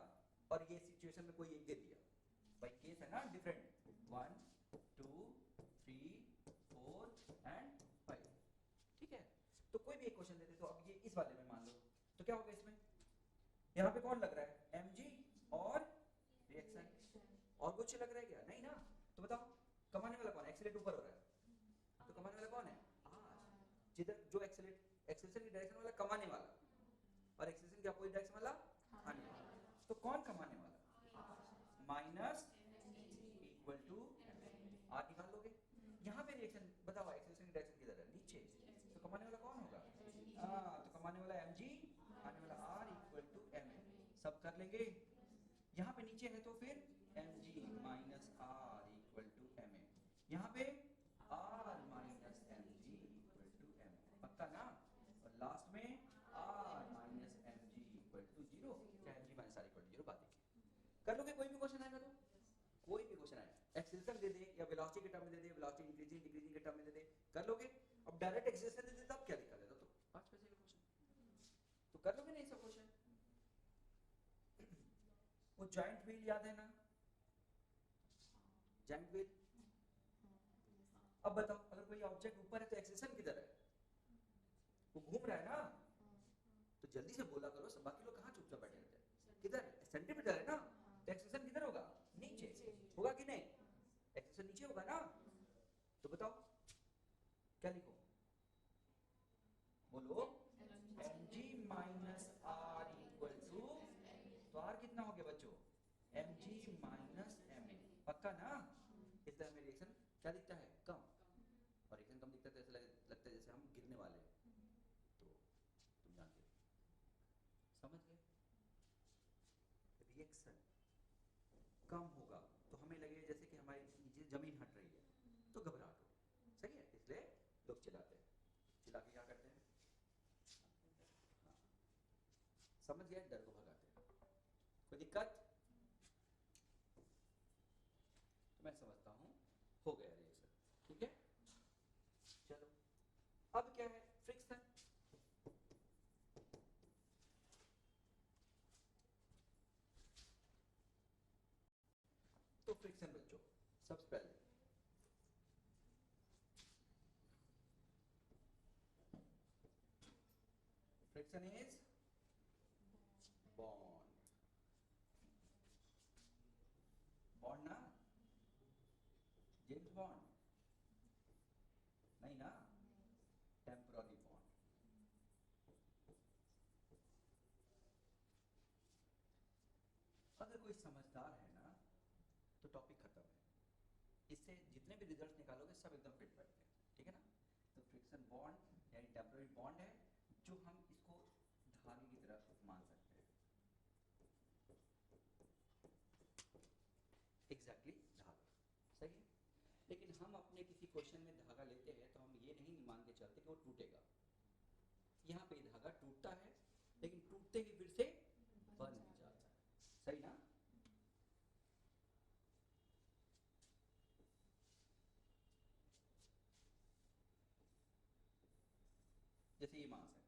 और ये सिचुएशन में कोई एक दे दिया, भाई केस है ना डिफरेंट, 1 2 3 4 एंड 5, ठीक है। तो कोई भी एक क्वेश्चन देते, तो अब ये इस वाले में मान लो, तो क्या होगा इसमें, यहाँ पे कौन लग रहा है, mg और रिएक्शन, और कुछ लग रहा है क्या, नहीं ना। तो बताओ कमाने वाला कौन है, एक्सीलरेट ऊपर हो रहा है तो कमाने वाला कौन है, r, जिधर जो एक्सेलरेशन की डायरेक्शन वाला कमाने वाला और एक्सेलरेशन की अपोजिट डायरेक्शन वाला आने वाला, तो कौन कमाने वाला, माइनस इक्वल टू r निकाल लोगे। यहाँ पे रिएक्शन बताओ, एक्सेलरेशन की डायरेक्शन किधर है, नीचे, तो कमाने वाला कौन होगा, तो कमाने वाला mg, आने वाला r इक्वल टू ma, सब कर लेंगे। यहाँ पे नीचे है तो फिर mg minus r equal to ma, यहाँ पे r minus mg equal to ma, पक्का ना। और लास्ट में r minus mg equal to 0, क्या mg minus r equal to 0, बात कर लोगे। कोई भी क्वेश्चन आएगा तो, कोई भी क्वेश्चन आएगा, एक्सेलरेशन दे दे या वेलोसिटी के टर्म में दे दे, वेलोसिटी इंक्रीजिंग डिक्रीजिंग के टर्म में दे दे, कर लोगे। अब डायरेक्ट एक्सेलरेशन दे दे तब क्या दिक्कत है, तो 5 पैसे का क्वेश्चन तो कर लोगे नहीं सब क्वेश्चन। वो जॉइंट व्हील याद है ना, जॉइंट व्हील। अब बताओ अगर कोई ऑब्जेक्ट ऊपर है तो एक्सेलरेशन किधर है, वो घूम रहा है ना, तो जल्दी से बोला करो, सब बाकी लोग कहाँ चुपचाप बैठे रहते हैं, किधर, सेंटीमीटर है ना, तो एक्सेलरेशन किधर होगा, नीचे होगा कि नहीं, एक्सेलरेशन नीचे होगा ना। तो बताओ क्या लिखो, बोलो mg minus r equal to, तो r कितना हो गया बच्चों, mg माइनस ma, पक्का ना। इस तरह में रिएक्शन क्या दिखता है, कम, और रिएक्शन कम दिखता है तो ऐसा लगता है जैसे हम गिरने वाले हैं, तो तुम जानते हो, समझ गए। रिएक्शन कम होगा तो हमें लगेगा जैसे कि हमारी नीचे जमीन हट रही है, तो घबराहट हो, सही है, इसलिए लोग चिल्लाते हैं, चिल्ला के क्या करते हैं, हाँ, समझ गया, डर को भगाते हैं। कोई दिक्कत, तो मैं समझता हूं हो गया रिएक्शन, ठीक है। चलो अब क्या है, फ्रिक्शन। तो फ्रिक्शन बच्चों, सबसे पहले फ्रिक्शन इज बॉन्ड, बॉन्ड ना, जेम्स बॉन्ड नहीं ना, टेम्पररी बॉन्ड। अगर कोई समझदार है ना तो टॉपिक खत्म है, इससे जितने भी रिजल्ट निकालोगे सब एकदम फिट बैठते हैं, ठीक है ना। तो फ्रिक्शन बॉन्ड यानी टेम्पररी बॉन्ड है, जो हम इसको धागे की तरह मान सकते हैं, एग्जैक्टली धागा, सही है। लेकिन हम अपने किसी क्वेश्चन में धागा लेते हैं तो हम ये नहीं मान के चलते कि वो टूटेगा, यहाँ पे धागा टूटता है लेकिन टूटते ही फिर से बन भी जाता है, सही ना। जैसे ये मास है,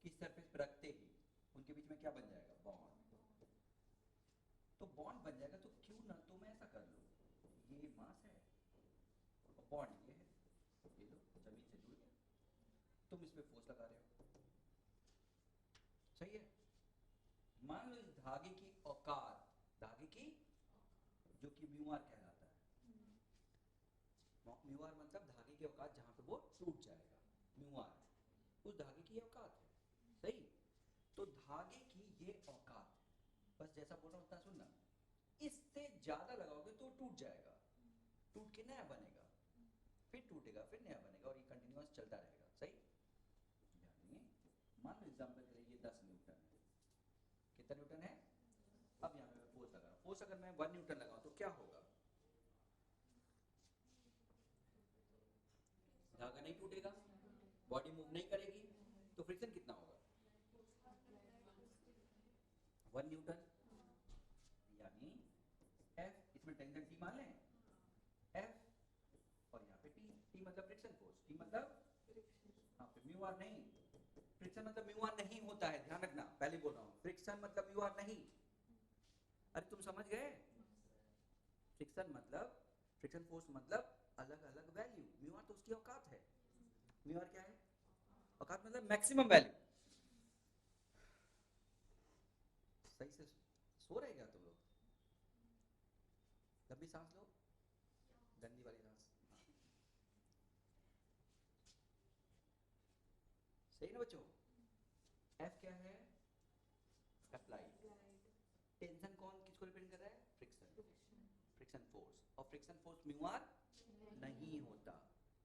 किस सरफेस पर रखते ही उनके बीच में क्या बन जाएगा, बॉन्ड, तो बॉन्ड बन जाएगा, तो क्यों ना तुम ऐसा कर लो, ये मास है और बॉन्ड ये है, ये लो जमीन से जुड़ गया, तुम इस पे फोर्स लगा रहे हो, सही है। मान लो इस धागे की औकात, धागे की जो कि म्यू आर कहलाता है, म्यू आर मतलब धागे की औकात जहां पे वो टूट जाएगा, म्यू आर उस धागे की औकात है, सही। तो धागे की ये औकात, बस जैसा बोल रहा हूं उतना सुनना, इससे ज्यादा लगाओगे तो टूट जाएगा, टूट के नया बनेगा, फिर टूटेगा, फिर नया बनेगा, और ये कंटिन्यूअस चलता रहेगा, सही। यानी मान लो एग्जांपल के लिए ये 10 न्यूटन है, कितना न्यूटन है, अब यहाँ पे मैं फोर्स लगा रहा हूं, फोर्स अगर मैं 1 न्यूटन लगाऊं तो क्या होगा, धागा नहीं टूटेगा, बॉडी मूव नहीं करेगी, तो फ्रिक्शन कितना होगा, 1 न्यूटन, यानी F, इसमें टेंजेंट T मान लें, F और यहाँ पे T, T मतलब फ्रिक्शन फोर्स, T मतलब हाँ, फिर म्यू आर नहीं, फ्रिक्शन मतलब म्यू आर नहीं होता है, ध्यान रखना, पहले बोल रहा हूँ, फ्रिक्शन मतलब म्यू आर नहीं। अरे तुम समझ गए? फ्रिक्शन मतलब, फ्रिक्शन फोर्स मतलब अलग अलग वैल्यू, म्यू आर तो उसकी औकात है। म्यू आर क्या है? औकात मतलब मैक्सिमम वैल्यू। सही से सो रहे क्या तुम लोग? लंबी सांस लो, गंदी वाली सांस। सही ना बच्चों? एफ क्या है? अप्लाइड। टेंशन कौन किसको रिप्रेजेंट कर रहा है? Friction, friction force. और फ्रिक्शन फोर्स म्यू आर नहीं होता,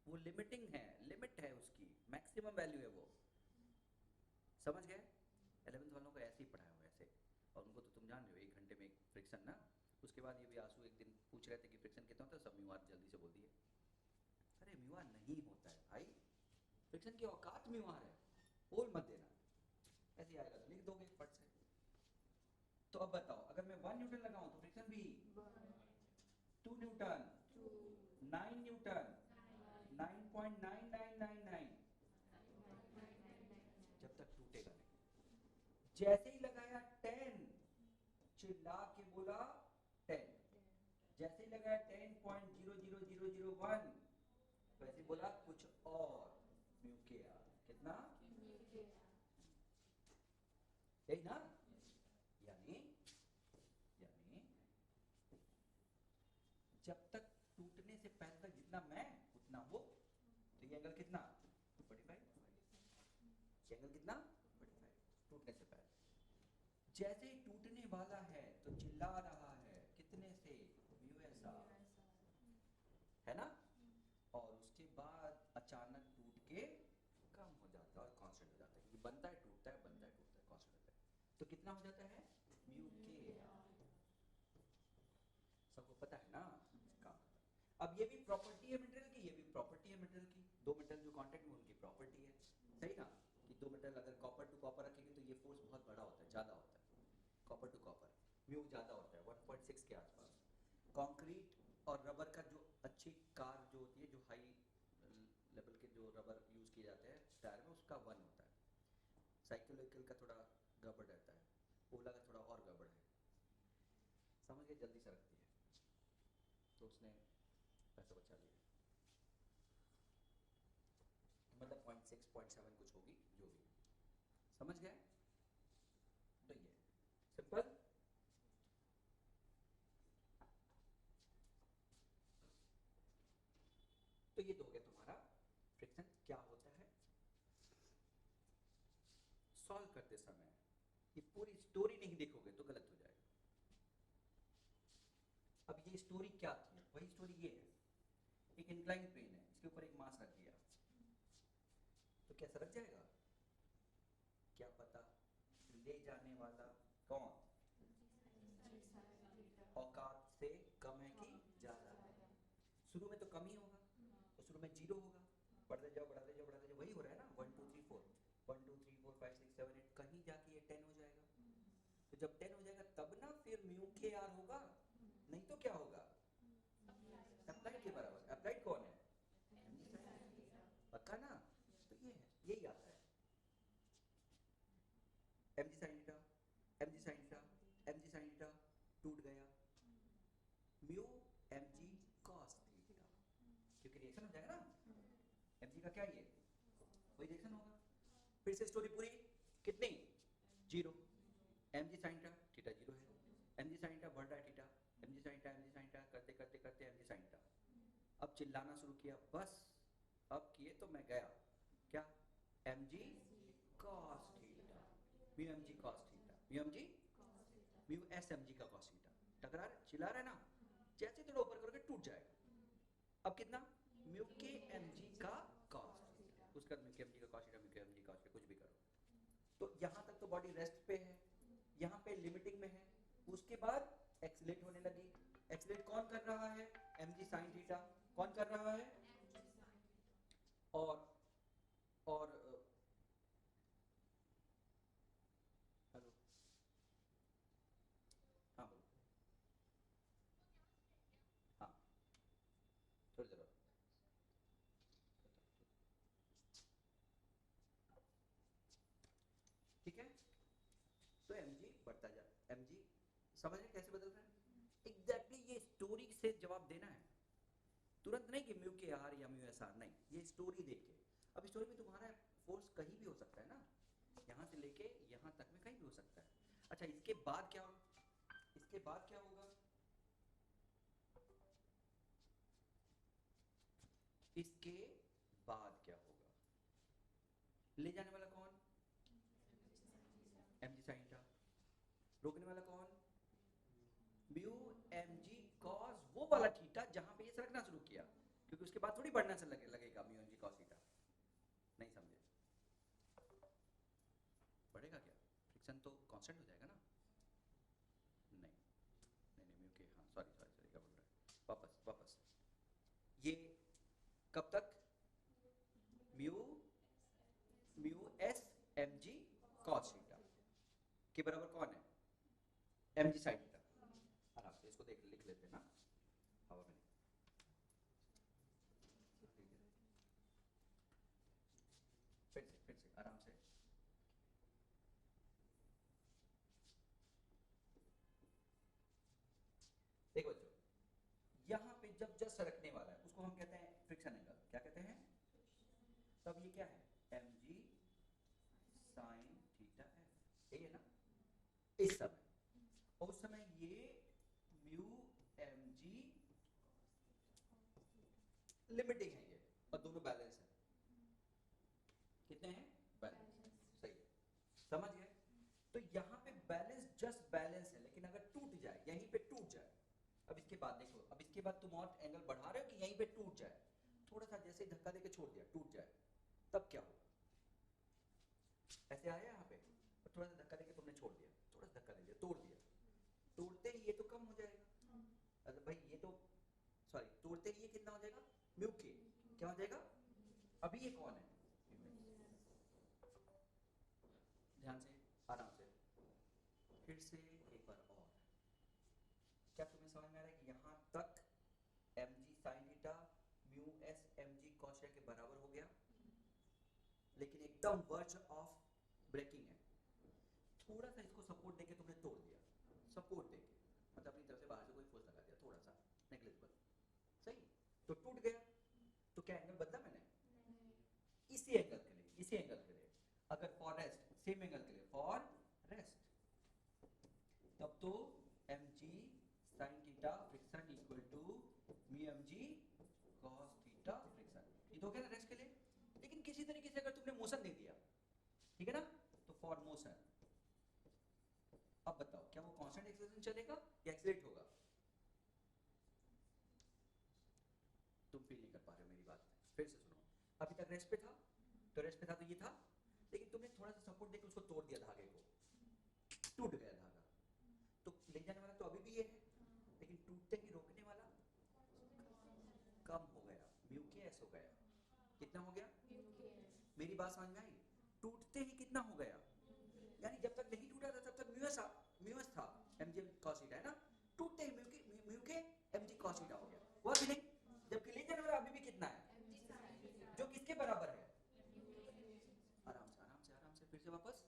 वो लिमिटिंग है, लिमिट है उसकी, मैक्सिमम वैल्यू है वो। समझ गए? 11th वालों को ऐसे ही पढ़ाया हुआ ऐसे, और उनको तो तुम जान रहे हो 1 घंटे में एक फ्रिक्शन ना। उसके बाद ये भी आंसू एक दिन पूछ रहे थे कि फ्रिक्शन कितना होता है, सब म्यू आर जल्दी से बोल दिए। अरे म्यू आर नहीं होता है भाई, फ्रिक्शन की औकात म्यू आर है, बोल मत देना। ऐसे ही आएगा तो लिख दोगे फट से। तो अब बताओ, अगर मैं 1 न्यूटन लगाऊं तो फ्रिक्शन भी 2 न्यूटन, 9 न्यूटन, 9.9999, जब तक टूटेगा नहीं। जैसे ही लगाया 10, चिल्ला के बोला 10, जैसे ही लगाया 10.00001, वैसे बोला कुछ और, म्यू के आर कितना, यही ना? यानी यानी जब तक टूटने से पहले तक जितना मैं उतना वो, तो ये एंगल कितना 45, ये एंगल कितना 45, टूटने से पहले। जैसे ही टूटने वाला है तो चिल्ला रहा है कितने से, यूएसआर, है ना? और उसके बाद अचानक टूट के कम हो जाता है और कांस्टेंट हो जाता है, क्योंकि बनता है टूटता है, बनता है टूटता है, कांस्टेंट होता है। तो कितना हो जाता है? म्यू के आर। सबको पता है ना? काम। अब ये भी प्रॉपर्टी है मटेरियल की, ये भी प्रॉपर्टी है मटेरियल की, दो मटेरियल जो कांटेक्ट में उनकी प्रॉपर्टी है, सही ना? कि दो मटेरियल अगर कॉपर टू कॉपर रखेंगे तो ये फोर्स बहुत बड़ा होता है, ज्यादा होता है, कॉपर टू कॉपर म्यू ज्यादा होता है 1.6 के आसपास। कंक्रीट और रबर का जो अच्छी कार जो होती है, जो हाई लेवल के जो रबर यूज किए जाते हैं टायर में, उसका 1 होता है। साइकिल वाइकिल का थोड़ा गड़बड़ रहता है, ओला का थोड़ा और गड़बड़ है, समझ गए? जल्दी से रखती है तो उसने पैसा बचा लिया, मतलब 0.6 0.7 कुछ होगी जो भी, समझ गए? तो ये सिंपल। तो ये तो हो गया तुम्हारा फ्रिक्शन क्या होता है। सॉल्व करते समय ये पूरी स्टोरी नहीं देखोगे तो गलत हो जाएगा। अब ये स्टोरी क्या थी? वही स्टोरी ये है, एक इंक्लाइन प्लेन है, इसके ऊपर एक मास रख दिया, तो क्या सरक जाएगा? क्या पता, ले जाने वाला कौन औकात से कम है कि ज्यादा है? शुरू में तो कम ही होगा, तो शुरू में 0 होगा, बढ़ते जाओ बढ़ाते जाओ बढ़ाते जाओ, वही हो रहा है ना, 1 2 3 4, 1 2 3 4 5 6 7 8, कहीं जाके ये 10 हो जाएगा। तो जब 10 हो जाएगा तब ना फिर म्यू के आर होगा, नहीं तो क्या होगा? अप्लाइड के बराबर। अप्लाइड कौन है? पक्का ना? तो ये है, यही आता है m g sine theta, m g sine theta, m g sine theta, टूट गया mu m g cos theta, क्योंकि रिएक्शन हो जाएगा ना, एम जी का क्या ये वही रिएक्शन होगा। फिर से स्टोरी पूरी, कितनी? 0, एम जी साइन थीटा 0 है, एम जी साइन बढ़ रहा है थीटा, एम जी साइन करते करते करते एम जी साइन। अब चिल्लाना शुरू किया, बस अब किए तो मैं गया, क्या? M g cos theta, mu m g cos theta, mu m g, mu s m g का कॉस थीटा, टकरा रहा, चिल्ला रहा है ना? जैसे थोड़ा ऊपर करोगे टूट जाएगा। अब कितना? म्यू के एम जी का कॉस थीटा, उसका म्यू के एम जी का कॉस थीटा, म्यू के एम जी कॉस थीटा, कुछ भी करो। तो यहाँ तक तो बॉडी रेस्ट पे है, यहाँ पे लिमिटिंग में है, उसके बाद एक्सीलरेट होने लगी। एक्सीलरेट कौन कर रहा है? M g sine theta. कौन कर रहा है? और और हेलो, हाँ बोलो, हाँ थोड़ी देर और। समझ रहे कैसे बदल रहा है? एग्जैक्टली ये स्टोरी से जवाब देना है, तुरंत नहीं कि म्यू के आर या म्यू एस आर, नहीं, ये स्टोरी देख के। अब स्टोरी में तुम्हारा फोर्स कहीं भी हो सकता है ना, यहाँ से लेके यहाँ तक में कहीं भी हो सकता है। अच्छा इसके बाद क्या होगा, इसके बाद क्या होगा, इसके बाद क्या होगा, ले जाने वाला कौन, एम जी साइन थीटा, रोकने वाला कौन, म्यू एम जी कॉस वो वाला थीटा जहां पे ये सरकना शुरू किया, क्योंकि उसके बाद थोड़ी बढ़ना से लगेगा mu m g cos theta, नहीं समझे, बढ़ेगा क्या, फ्रिक्शन तो कांस्टेंट हो जाएगा ना, नहीं नहीं नहीं म्यू के, हाँ सॉरी सॉरी सॉरी क्या बोल रहा है, वापस वापस, ये कब तक, mu mu s m g cos theta के बराबर कौन है, एम जी साइन थीटा, आराम से इसको देख लिख लेते हैं ना, हवा में फिर से आराम से, देखो बच्चों, यहाँ पे जब जस्ट सरकने वाला है उसको हम कहते हैं फ्रिक्शन एंगल, क्या कहते हैं, तब ये क्या है, m g sine theta f, यही है ना, इस समय, और उस समय ये म्यू एम जी लिमिटिंग है ये, और दोनों बैलेंस है, कितने हैं, बैलेंस, सही है, समझ गए। तो यहाँ पे बैलेंस जस्ट बैलेंस है, लेकिन अगर टूट जाए, यहीं पे टूट जाए, अब इसके बाद देखो, अब इसके बाद तुम और एंगल बढ़ा रहे हो कि यहीं पे टूट जाए, थोड़ा सा जैसे धक्का देके छोड़ दिया, टूट जाए, तब क्या होगा, ऐसे आया यहाँ पे, और थोड़ा सा धक्का देके तुमने छोड़ दिया, थोड़ा सा धक्का दे दिया, तोड़ दिया, तोड़ते ही ये तो कम हो जाएगा, अरे भाई ये तो, सॉरी तोड़ते ही ये कितना हो जाएगा, म्यू के, क्या हो जाएगा, अभी ये कौन है, ध्यान से, आराम से, फिर से एक बार और, क्या तुम्हें समझ में आ रहा है कि यहाँ तक m g sine theta mu s m g cos के बराबर हो गया, लेकिन एकदम वर्ज ऑफ ब्रेकिंग है, थोड़ा सा इसको सपोर्ट देके तुमने तोड़ दिया, सपोर्ट देके मतलब अपनी तरफ से बाहर से कोई फोर्स लगा दिया, थोड़ा सा नेग्लिजिबल, सही, तो टूट गया, तो क्या एंगल बदला मैंने, इसी एंगल के लिए, इसी एंगल के लिए, अगर फॉर रेस्ट, सेम एंगल के लिए फॉर रेस्ट, तब तो m g sine theta friction equal to mu m g cos theta friction, ये तो हो गया ना रेस्ट के लिए। लेकिन किसी तरीके से अगर तुमने मोशन दे दिया, ठीक है ना, तो फॉर मोशन, अब बताओ क्या वो कांस्टेंट एक्सेलरेशन चलेगा या एक्सीलरेट होगा, तुम फील नहीं कर पा रहे हो मेरी बात, फिर से सुनो, अभी तक रेस्ट पे था, तो रेस्ट पे था तो ये था, लेकिन तुमने थोड़ा सा सपोर्ट देकर उसको तोड़ दिया, धागे को टूट गया धागा, तो ले जाने वाला तो अभी भी ये है, लेकिन टूटते ही रोकने वाला कम हो गया, म्यू के एस हो गया, कितना हो गया, मेरी बात समझ में आई, टूटते ही कितना हो गया, यानी जब तक नहीं टूटा था तब तक म्यू एस था एम जी कॉस थीटा है ना, टूटते ही म्यू के एम जी कॉस थीटा हो गया, हुआ कि नहीं, जबकि ले जाने वाला अभी भी कितना है, जो किसके बराबर है, आराम से आराम से आराम से, फिर से वापस,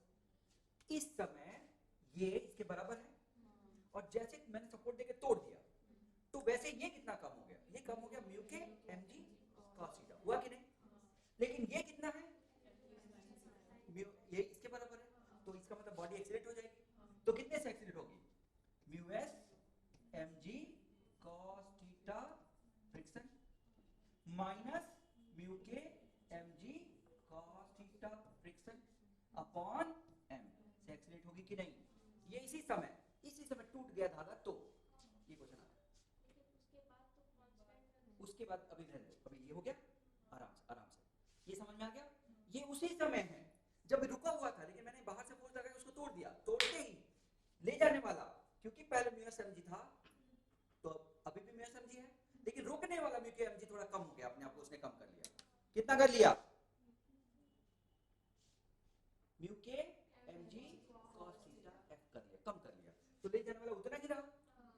इस समय ये इसके बराबर है, और जैसे मैंने सपोर्ट देके तोड़ दिया, तो वैसे ये कितना कम हो गया, ये कम हो गया म्यू के एम जी कॉस थीटा, हुआ कि नहीं, लेकिन ये कितना है, म्यू ये इसके बराबर है, तो इसका मतलब बॉडी एक्सीलरेट हो जाएगी, तो कितने से एक्सीलरेट होगी, mu s m g cos theta friction minus mu के m g cos theta friction upon m से एक्सीलरेट होगी कि नहीं, ये इसी समय टूट गया धागा, तो ये क्वेश्चन आता है, उसके बाद अभी रहने दो, अभी ये हो गया, आराम से, ये समझ में आ गया, ये उसी समय है जब रुका हुआ था, लेकिन मैंने बाहर से फोर्स लगा के उसको तोड़ दिया, तोड़ते ही ले जाने वाला, क्योंकि पहले म्यू एस एम जी था, तो अभी भी म्यू एस एम जी है, लेकिन रोकने वाला म्यू के एम जी थोड़ा कम हो गया, अपने आप को उसने कम कर लिया, कितना कर लिया, म्यू के m g cos theta f कर लिया, कम कर लिया, तो ले जाने वाला उतना ही रहा,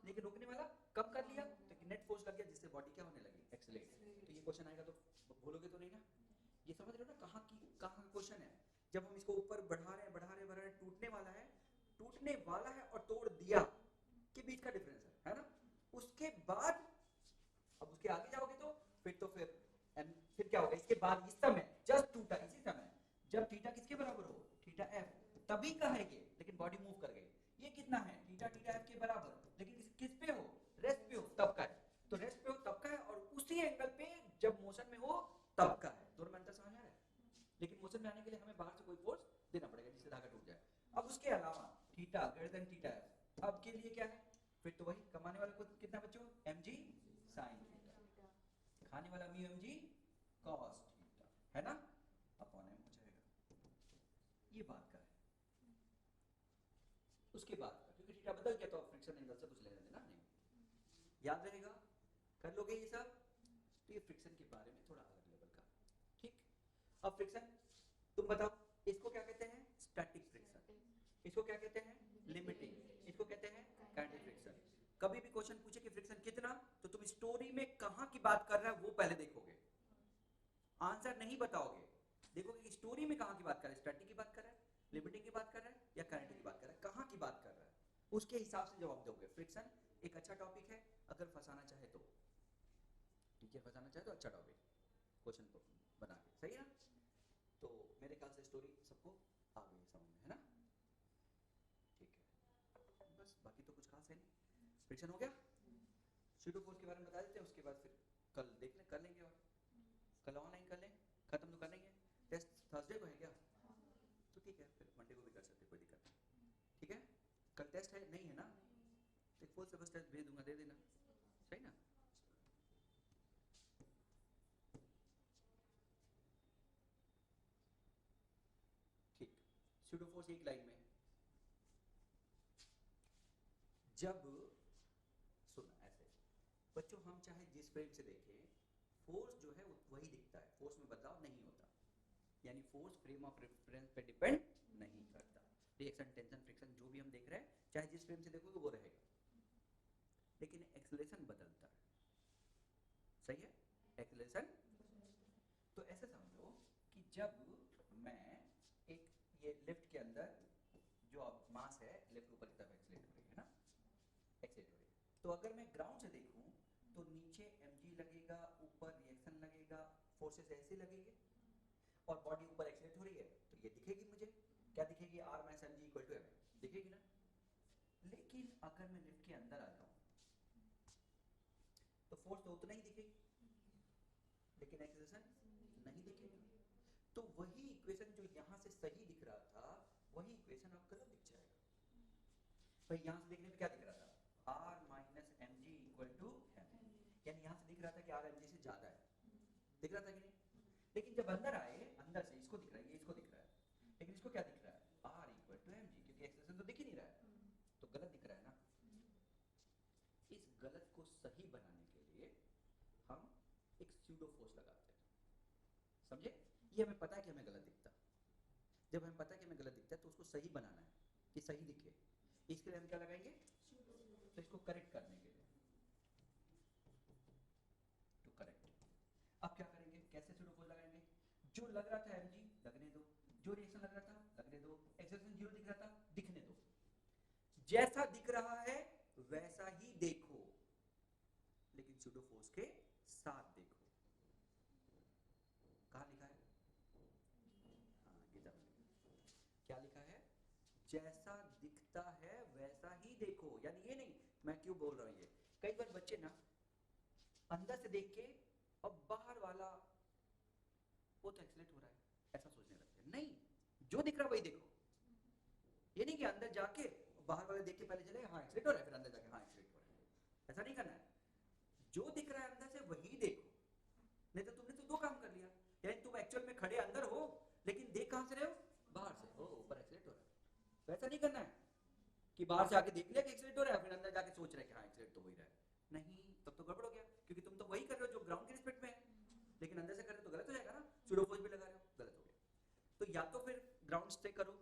लेकिन रोकने वाला कम कर लिया, तो नेट फोर्स लग गया, जिससे बॉडी क्या होने लगी, एक्सीलरेट, तो ये क्वेश्चन आएगा तो भूलोगे तो नहीं ना, ये समझ रहे हो ना कहाँ का क्वेश्चन है, जब हम इसको ऊपर बढ़ा रहे हैं, टूटने वाला है और तोड़ दिया, के बीच का डिफरेंस है ना। उसके बाद अब उसके आगे जाओगे तो फिर फिर क्या होगा, इसके बाद इस समय जस्ट टूटा, इसी समय जब थीटा किसके बराबर हो, थीटा एफ, तभी का है ये, लेकिन बॉडी मूव कर गई, ये कितना है, थीटा थीटा एफ के बराबर, लेकिन किस पे हो, रेस्ट पे हो, तब का है। तो रेस्ट पे हो तब का है, और उसी एंगल पे जब मोशन में हो तब का है। दोनों में अंतर समझ आ रहा है। लेकिन मोशन में आने के लिए हमें बाहर से कोई फोर्स देना पड़ेगा जिससे धागा टूट जाए। अब उसके अलावा theta greater than theta F, अब के लिए क्या है, फिर तो वही कमाने वाले को कितना बच्चों, mg sin थीटा, खाने वाला म्यू mg cos थीटा, है ना, अपॉन m हो जाएगा। ये बात का है। उसके बाद क्योंकि थीटा बदल गया तो अब फ्रिक्शन एंगल से कुछ लेना देना नहीं, याद रहेगा, कर लोगे ये सब। तो ये फ्रिक्शन के बारे में थोड़ा अलग लेवल का, ठीक। अब फ्रिक्शन तुम बताओ, इसको क्या कहते हैं, स्टैटिक फ्रिक्शन, इसको क्या कहते हैं, लिमिटिंग, इसको कहते हैं काइनेटिक फ्रिक्शन। कभी भी क्वेश्चन पूछे कि फ्रिक्शन कितना, तो तुम स्टोरी में कहां की बात कर रहा है वो पहले देखोगे, आंसर नहीं बताओगे, देखोगे कि स्टोरी में कहां की बात कर रहा है, स्टैटिक की बात कर रहा है, लिमिटिंग की बात कर रहा है या काइनेटिक की बात कर रहा है, कहां की बात कर रहा है, उसके हिसाब से जवाब दोगे। फ्रिक्शन एक अच्छा टॉपिक है अगर फंसाना चाहे तो, ठीक है, फंसाना चाहे तो अच्छा टॉपिक, क्वेश्चन को बना के, सही है। तो मेरे ख्याल से स्टोरी सबको आ गई समझ में, है ना, ठीक है, बस बाकी तो कुछ खास है नहीं। फ्रिक्शन हो गया, स्यूडो फोर्स के बारे में बता देते हैं, उसके बाद फिर कल देख लें, कर लेंगे, और कल ऑनलाइन कर लें, खत्म तो कर लेंगे। टेस्ट थर्सडे को है क्या, तो ठीक है, फिर मंडे को भी कर सकते, कोई दिक्कत नहीं, ठीक है। कल टेस्ट है नहीं है ना, तो एक फुल सिलेबस टेस्ट भेज दूंगा, दे देना, सही ना। ठीक, स्यूडो फोर्स एक लाइन में, जब सुना ऐसे बच्चों, हम चाहे जिस फ्रेम से देखें, फोर्स जो है वही दिखता है, फोर्स में बदलाव नहीं होता, यानी फोर्स फ्रेम ऑफ रेफरेंस पे डिपेंड नहीं करता। रिएक्शन, टेंशन, फ्रिक्शन जो भी हम देख रहे हैं, चाहे जिस फ्रेम से देखोगे वो रहेगा, लेकिन एक्सेलरेशन बदलता है, सही है, एक्सेलरेशन। तो ऐसे समझो कि जब मैं एक, ये लिफ्ट के अंदर जो अब मास है लिफ्ट ऊपर की तरफ एक्सेलरेट हो रही है ना, एक्सेलरेट हो रही है, तो अगर मैं ग्राउंड से देखूं तो नीचे mg लगेगा, ऊपर रिएक्शन लगेगा, फोर्सेस ऐसे लगेंगे, और बॉडी ऊपर एक्सेलरेट हो रही है तो ये दिखेगी, मुझे क्या दिखेगी, r minus mg equal to ma दिखेगी ना। लेकिन अगर मैं लिफ्ट के अंदर आ जाऊं तो फोर्स तो उतना ही दिखेगी, लेकिन एक्सेलरेशन नहीं दिखेगी। तो वही इक्वेशन जो यहां से सही दिख रहा था, वही इक्वेशन अब गलत दिख जाएगा। भाई यहां से देखने में क्या दिख रहा था, r minus mg equal to m, यानी यहां से दिख रहा था कि r mg से ज्यादा है, दिख रहा था कि नहीं। लेकिन जब अंदर आए, अंदर से इसको दिख रहा है, ये इसको दिख रहा है, लेकिन इसको क्या दिख रहा है, r इक्वल टू mg, क्योंकि एक्सेलरेशन तो दिख ही नहीं रहा है, तो गलत दिख रहा है ना। इस गलत को सही बनाने के लिए हम एक स्यूडो फोर्स लगाते हैं, समझे। ये हमें पता है कि हमें गलत दिखता, जब हमें पता है कि हमें गलत दिखता है तो उसको सही बनाना है कि सही दिखे, इसके लिए हम क्या लगाएंगे, तो इसको करेक्ट करने के लिए, तो करेक्ट। अब क्या करेंगे, कैसे स्यूडो फोर्स लगाएंगे, जो लग रहा था mg लगने दो, जो रिएक्शन लग रहा था लगने दो, एक्सेलरेशन 0 दिख रहा था दिखने दो, जैसा दिख रहा है वैसा ही देखो, लेकिन स्यूडो फोर्स के साथ देखो। कहां लिखा है, हाँ गीता में क्या लिखा है, जैसा दिखता है वैसा ही देखो, यानी ये नहीं, मैं क्यों बोल रहा हूं ये, कई बार बच्चे ना अंदर से देख के और बाहर वाला वो तो एक्सीलेट हो रहा है ऐसा सोचने लगते हैं, नहीं, जो दिख रहा है वही देखो। ये नहीं कि अंदर जाके बाहर वाले देख के पहले चले हाँ एक्सीलेट हो रहा है, फिर अंदर जाके हाँ एक्सीलेट हो रहा है, ऐसा नहीं करना है। जो दिख रहा है अंदर से वही देखो, नहीं तो तुमने तो दो काम कर लिया, यानी तुम एक्चुअल में खड़े अंदर हो लेकिन देख कहां से रहे हो, बाहर से, ओ ऊपर एक्सीलेट हो रहा है। वैसा नहीं करना है कि बाहर से आके देख लिया कि एक्सीलेट हो रहा है, फिर अंदर जाके सोच रहे कि हाँ एक्सीलेट तो हो ही रहा है, नहीं, तब तो गड़बड़ हो गया, क्योंकि तुम तो वही कर रहे हो जो ग्राउंड के रिस्पेक्ट में है, लेकिन अंदर से कर रहे हो तो गलत हो जाएगा ना, स्यूडो फोर्स भी लगा रहे हो, गलत हो गया। तो या तो फिर ग्राउंड से करो,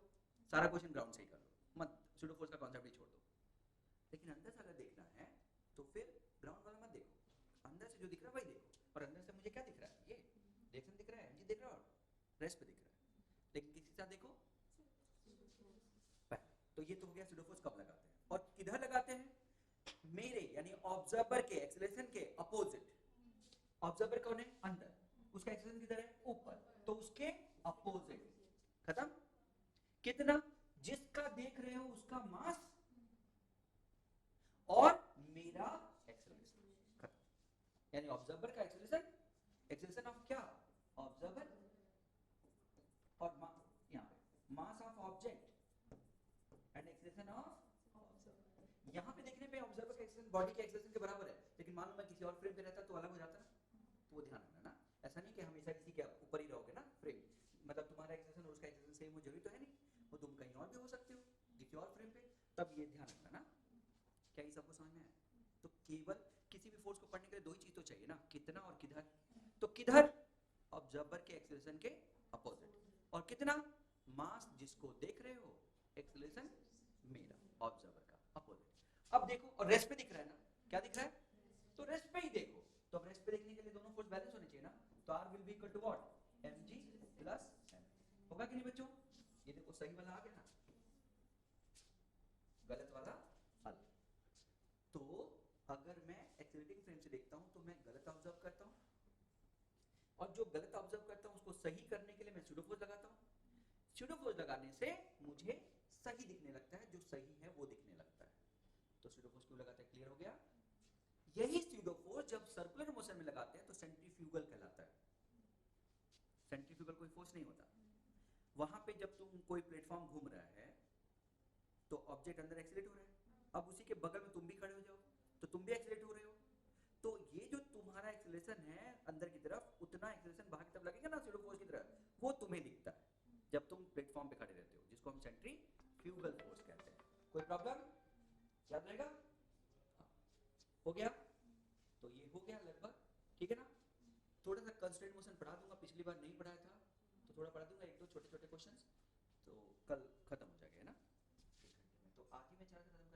सारा क्वेश्चन ग्राउंड से ही कर लो, मत स्यूडो फोर्स का कॉन्सेप्ट ही छोड़ दो। लेकिन अंदर से अगर देखना है तो फिर ग्राउंड वाला मत देखो, अंदर से जो दिख रहा है वही देखो, और अंदर से मुझे क्या दिख रहा है, ये रिएक्शन दिख रहा है, एनर्जी दिख रहा है, और रेस्ट पे दिख रहा है, लेकिन किसी साथ देखो, तो ये तो हो गया स्यूडो फोर्स कब लगाते हैं और किधर लगाते हैं। मेरे यानी ऑब्जर्वर के एक्सेलरेशन के अपोजिट, ऑब्जर्वर कौन है अंदर, उसका एक्सेलरेशन किधर है ऊपर, तो उसके अपोजिट, खत्म। कितना, जिसका देख रहे हो उसका मास और मेरा एक्सेलरेशन, खत्म। यानी ऑब्जर्वर का एक्सेलरेशन, एक्सेलरेशन ऑफ क्या, ऑब्जर्वर, और यहाँ पे mass of object and acceleration of observer. यहाँ पे देखने पे ऑब्जर्वर का एक्सेलरेशन बॉडी के एक्सेलरेशन के बराबर है, लेकिन मान लो मैं किसी और फ्रेम पे रहता तो अलग हो जाता ना, तो वो ध्यान रखना ना। ऐसा नहीं कि हमेशा किसी के ऊपर ही रहोगे ना फ्रेम, मतलब तुम्हारा एक्सेलरेशन और उसका एक्सेलरेशन सेम हो जरूरी तो है नहीं, वो तुम कहीं और भी हो सकते हो किसी और फ्रेम पे, तब ये ध्यान रखना ना। क्या ये सबको समझ में आया? तो केवल किसी भी फोर्स को पढ़ने के लिए दो ही चीज तो चाहिए ना, कितना और किधर। तो किधर, ऑब्जर्वर के एक्सेलरेशन के अपोजिट, और कितना, मास जिसको देख रहे हो, एक्सेलरेशन मेरा ऑब्जर्वर का अपोजिट। अब देखो, और रेस्ट पे दिख रहा है ना, क्या दिख रहा है, तो रेस्ट पे ही देखो। तो अब रेस्ट पे देखने के लिए दोनों फोर्स बैलेंस होने चाहिए ना, तो R will be equal to what, mg plus m। होगा कि नहीं बच्चों? ये देखो सही वाला आ गया ना, गलत वाला हल। तो अगर मैं एक्सेलरेटिंग फ्रेम से देखता हूं तो मैं गलत ऑब्जर्व करता हूं, और जो गलत ऑब्जर्व करता हूं उसको सही करने के लिए मैं स्यूडो फोर्स लगाता हूं। स्यूडो फोर्स लगाने से मुझे सही दिखने लगता है, जो सही है वो दिखने लगता है। तो स्यूडो फोर्स क्यों लगाते हैं, क्लियर हो गया? यही स्यूडो फोर्स जब सर्कुलर मोशन में लगाते हैं तो सेंट्रीफ्यूगल कहलाता है। सेंट्रीफ्यूगल कोई फोर्स नहीं होता। वहां पे जब तुम कोई प्लेटफॉर्म घूम रहा है तो ऑब्जेक्ट अंदर एक्सीलरेट हो रहा है, अब उसी के बगल में तुम भी खड़े हो जाओ तो तुम भी एक्सीलरेट हो रहे हो, तो ये जो तुम्हारा एक्सीलरेशन है अंदर की तरफ, उतना एक्सीलरेशन बाहर की तरफ लगेगा ना स्यूडो फोर्स की तरफ, वो तुम्हें दिखता है जब तुम प्लेटफॉर्म पे खड़े रहते हो, जिसको हम सेंट्रीफ्यूगल फोर्स कहते हैं। कोई प्रॉब्लम, याद रहेगा? हो गया? तो ये हो गया लगभग, ठीक है ना। थोड़ा सा कंस्ट्रेंट मोशन पढ़ा दूंगा, पिछली बार नहीं पढ़ाया था तो थोड़ा पढ़ा दूंगा, एक दो छोटे छोटे क्वेश्चंस, तो कल खत्म हो जाएगा, है ना, 1 घंटे में। तो आज ही मैं चाह रहा था